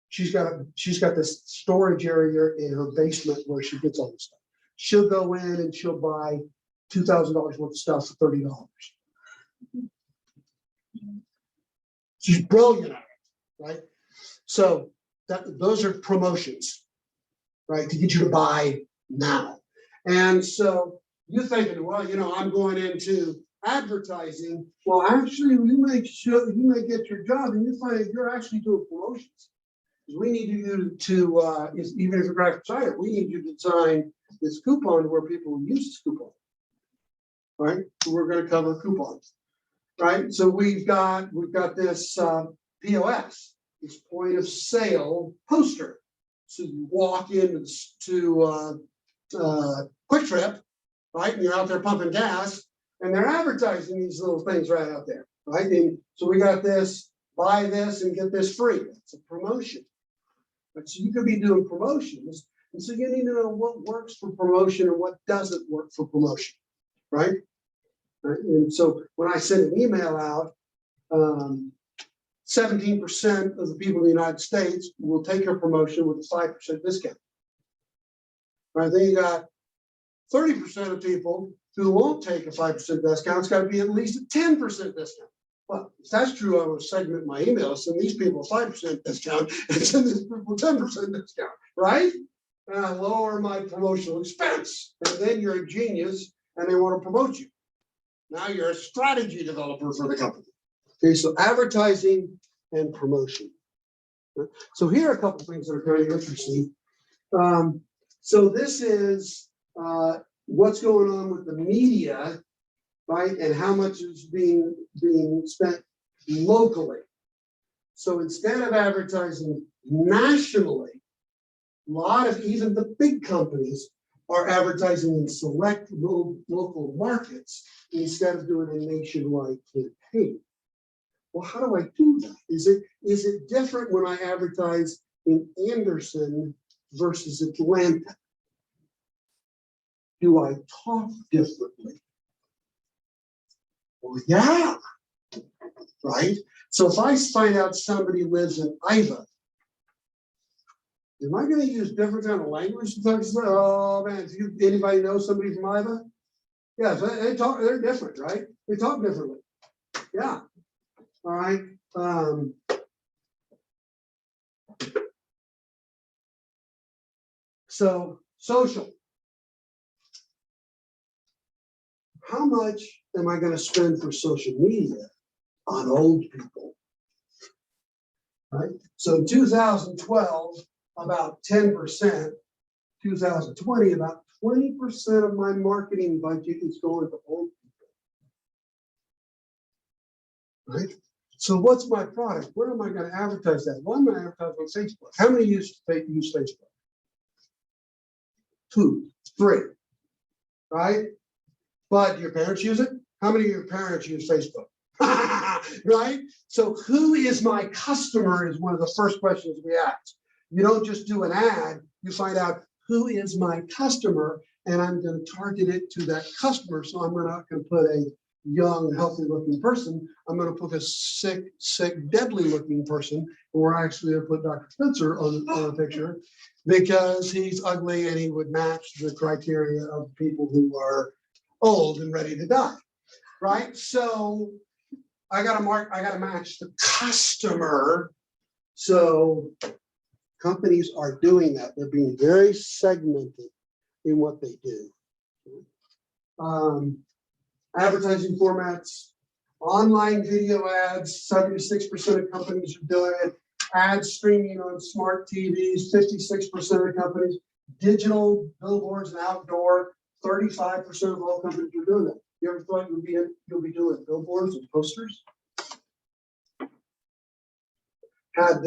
She's got this storage area in her basement where she gets all this stuff. She'll go in and she'll buy $2,000 worth of stuff for $30. She's brilliant at it, right? So those are promotions, right? To get you to buy now. And so you're thinking, well, I'm going into advertising. Well, actually, you may get your job and you find you're actually doing promotions. We need you to even if you're a graphic designer, we need you to design this coupon where people will use this coupon. Right? So we're going to cover coupons. Right? So we've got this POS, this point of sale poster. So you walk into Quick Trip, right? And you're out there pumping gas, and they're advertising these little things right out there, right? And so we got this, buy this and get this free. It's a promotion. But so you could be doing promotions, and so you need to know what works for promotion and what doesn't work for promotion, right? And so when I send an email out, 17% of the people in the United States will take your promotion with a 5% discount. Right? Then you got 30% of people who won't take a 5% discount. It's got to be at least a 10% discount. Well, if that's true, I will segment my email, send these people a 5% discount and send these people a 10% discount, right? And I lower my promotional expense. And then you're a genius and they want to promote you. Now you're a strategy developer for the company. Okay, so advertising and promotion. So here are a couple of things that are very interesting. So this is what's going on with the media, right? And how much is being spent locally. So instead of advertising nationally, a lot of even the big companies are advertising in select local markets instead of doing a nationwide campaign. Well, how do I do that? Is it different when I advertise in Anderson versus Atlanta? Do I talk differently? Well, yeah, right? So if I find out somebody lives in Iva, am I going to use different kind of language to talk to them? Oh man, do anybody know somebody from Iva? Yeah, so they're different, right? They talk differently. Yeah. All right. So social. How much am I gonna spend for social media on old people? Right, so in 2012, about 10%, 2020, about 20% of my marketing budget is going to old people. Right? So what's my product? Where am I going to advertise that? Well, I'm going to advertise on Facebook. How many use Facebook? 2, 3, right? But your parents use it? How many of your parents use Facebook? Right? So who is my customer is one of the first questions we ask. You don't just do an ad, you find out who is my customer, and I'm going to target it to that customer. So I'm not going to put a young, healthy looking person. I'm going to put a sick, deadly looking person, or actually I put Dr. Spencer on a picture because he's ugly and he would match the criteria of people who are old and ready to die. Right? So I got to match the customer. So companies are doing that. They're being very segmented in what they do. Advertising formats, online video ads, 76% of companies are doing it. Ads streaming on smart TVs, 56% of companies. Digital billboards and outdoor, 35% of all companies are doing that. You ever thought you'll be doing billboards and posters? Had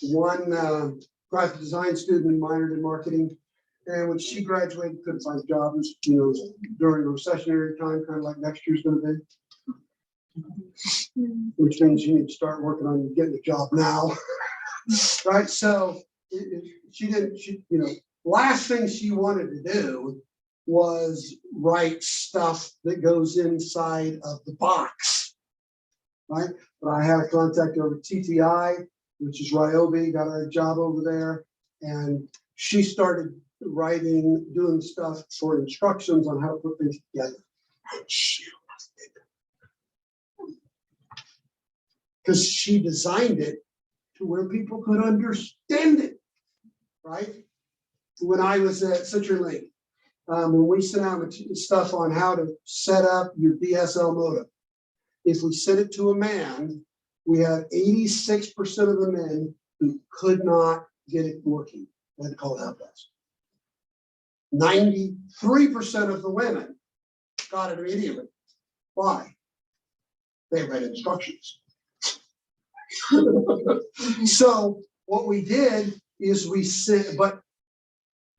one graphic design student minored in marketing, and when she graduated, couldn't find a job. During a recessionary time, kind of like next year's going to be, which means you need to start working on getting a job now, right? So she didn't. Last thing she wanted to do was write stuff that goes inside of the box, right? But I had a contact over TTI, which is Ryobi, got her a job over there, and she started doing stuff for instructions on how to put things together. Because she designed it to where people could understand it, right? When I was at CenturyLink, when we sent out stuff on how to set up your DSL modem, if we sent it to a man, we had 86% of the men who could not get it working. They had to call help desk. 93% of the women got it immediately. Why? They read instructions. So what we did is we sent, but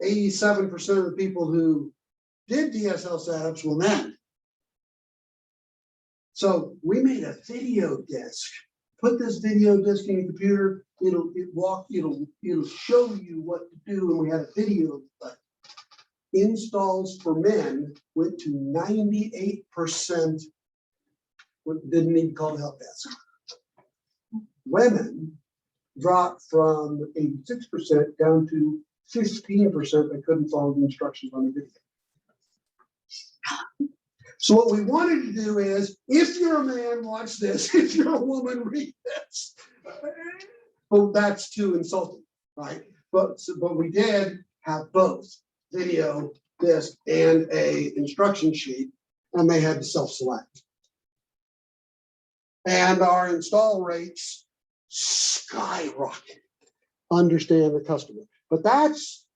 87% of the people who did DSL setups were men. So we made a video disc. Put this video disc in your computer. It'll show you what to do. And we had a video. But installs for men went to 98%. Didn't need to call the help desk. Women dropped from 86% down to 15% that couldn't follow the instructions on the video. So what we wanted to do is, if you're a man, watch this. If you're a woman, read this. Well, that's too insulting, right? But we did have both video, disc, and a instruction sheet, and they had to self-select. And our install rates skyrocketed. Understand the customer. But that's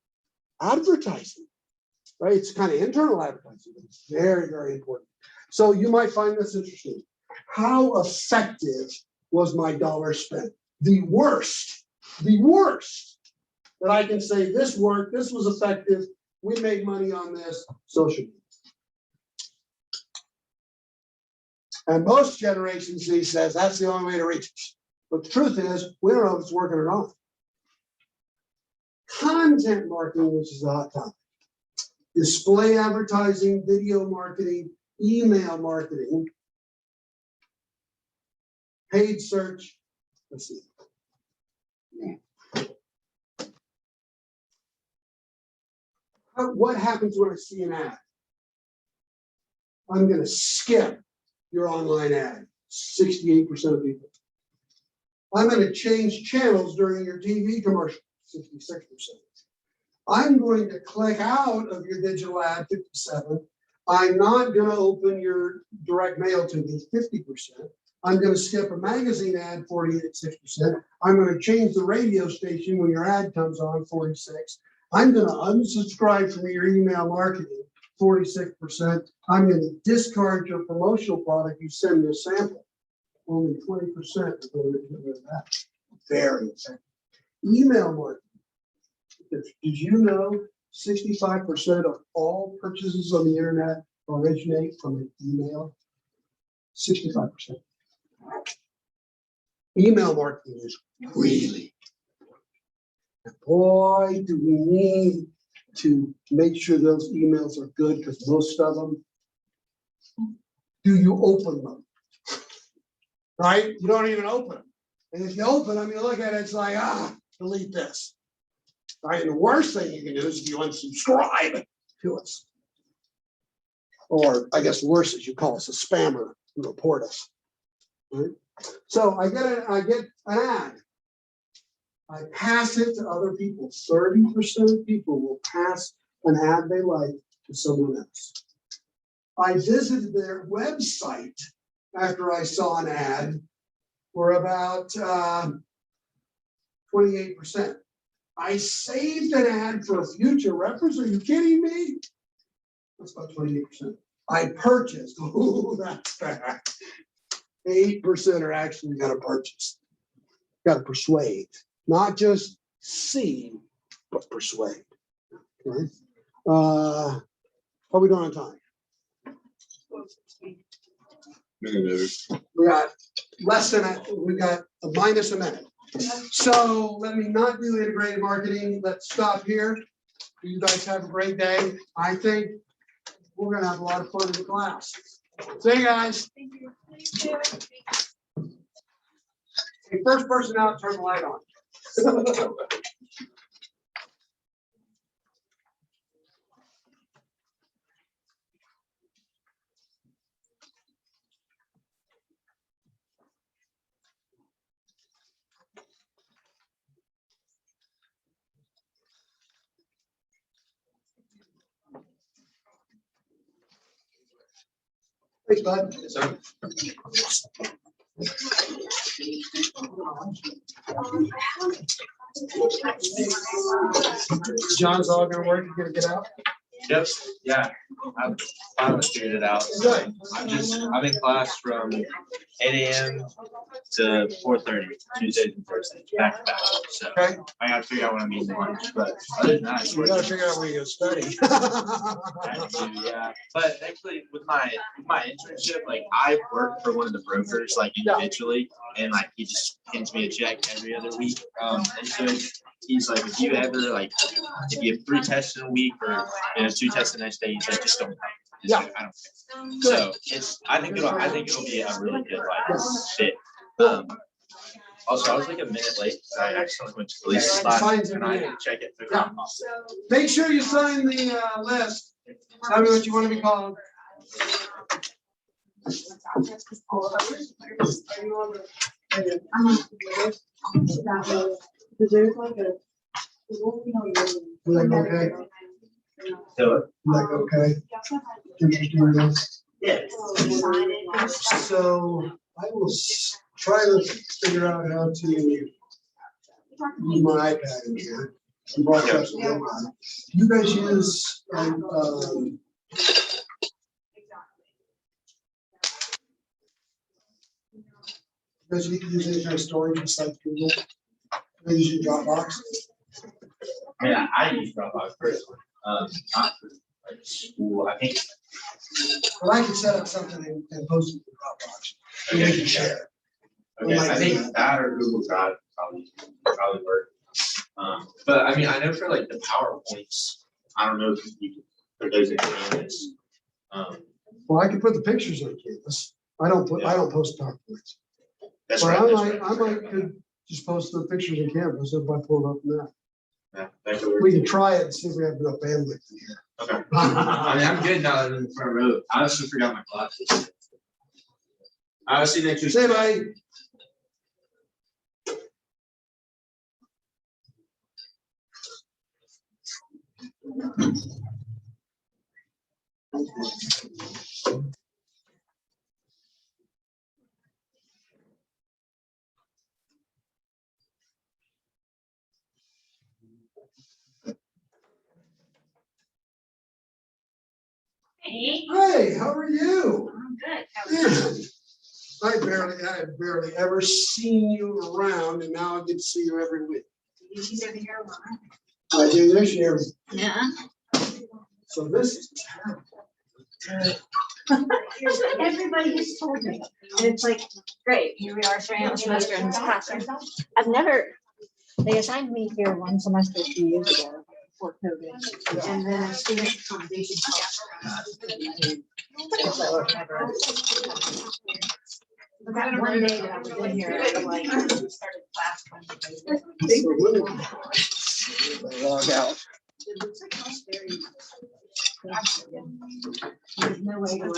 advertising, right? It's kind of internal advertising. It's very, very important. So you might find this interesting. How effective was my dollar spent? The worst that I can say this worked, this was effective, we made money on this, social media. And most generations Z says that's the only way to reach us. But the truth is, we don't know if it's working or not. Content marketing, which is a hot topic. Display advertising, video marketing, email marketing, paid search. Let's see. What happens when I see an ad? I'm going to skip your online ad. 68% of people. I'm going to change channels during your TV commercial. 66%. I'm going to click out of your digital ad 57. I'm not gonna open your direct mail to me 50%. I'm gonna skip a magazine ad 46%. I'm gonna change the radio station when your ad comes on 46. I'm gonna unsubscribe from your email marketing 46%. I'm gonna discard your promotional product. You send me a sample. Only 20% is going to do that. Very effective. Email marketing. Did you know 65% of all purchases on the internet originate from an email? 65%. Email marketing is really. Boy, do we need to make sure those emails are good, because most of them, do you open them? Right? You don't even open them. And if you open them, you look at it, it's like, delete this. Right? And the worst thing you can do is if you unsubscribe to us. Or I guess worse is you call us a spammer and report us. Right? So I get an ad. I pass it to other people. 30% of people will pass an ad they like to someone else. I visited their website after I saw an ad for about 28%. I saved an ad for future reference. Are you kidding me? That's about 28%. I purchased. Oh, that's bad. 8% are actually going to purchase. Got to persuade, not just see, but persuade. Okay. How are we doing on time? We got we got a minus a minute. So let me not do integrated marketing. Let's stop here. You guys have a great day. I think we're gonna have a lot of fun in the class. See you guys. Thank you. Hey, first person out, turn the light on. Thanks, bud. John's all gonna work. You gonna get out? Yep, yeah, I've finally figured it out. Good. I'm in class from 8 AM to 4:30, Tuesdays and Thursdays, back to back. So Okay. I gotta figure out when I'm eating lunch, but other than that, it's We gotta working. figure out where you're gonna study. I do, yeah, but actually with my internship, like I work for one of the brokers like individually, and like he just hands me a check every other week. And so he's like, if you ever like, if you have 3 tests in a week or 2 tests the next day, he's like, just don't come. He's like, I don't care. So I think it'll be a really good like fit. Also, I was like a minute late. I accidentally went to the police spot and I didn't check it. Yeah. Make sure you sign the list. Tell me what you want to be called. Like, okay. So, Like, okay. Interesting, yes. yeah. So I will try to figure out how to use my iPad in here. Some broadcast will go on. You guys use because you can use any kind of storage besides Google. They use your Dropbox. Yeah, I use Dropbox personally. Not for like school. I think. But I can set up something and post it to Dropbox. And we can share. Okay, I think that or Google Drive probably work. But I mean, I know for like the PowerPoints, I don't know if you can put those in Canvas. Well, I can put the pictures on Canvas. I don't post PowerPoints. That's But right. I might could just post the pictures in Canvas if I pull it up now. Yeah, that could work. We can try it and see if we have enough bandwidth in here. Okay. I mean, I'm good now that I'm in the front row. I also forgot my glasses. I'll see you next week. Say bye. Hey, Hey, how are you? I'm good. How are you? Man, I have barely ever seen you around, and now I get to see you every week. She's over here a lot. I do this year, Yeah. so this is terrible. Here's what everybody has told me. And it's like, great, here we are starting out semester in this classroom. I've never, they assigned me here one semester a few years ago before COVID. And then a student accommodation. But that one day that I was in here, I was like, started class. Log out. It looks like it's very. There's no way to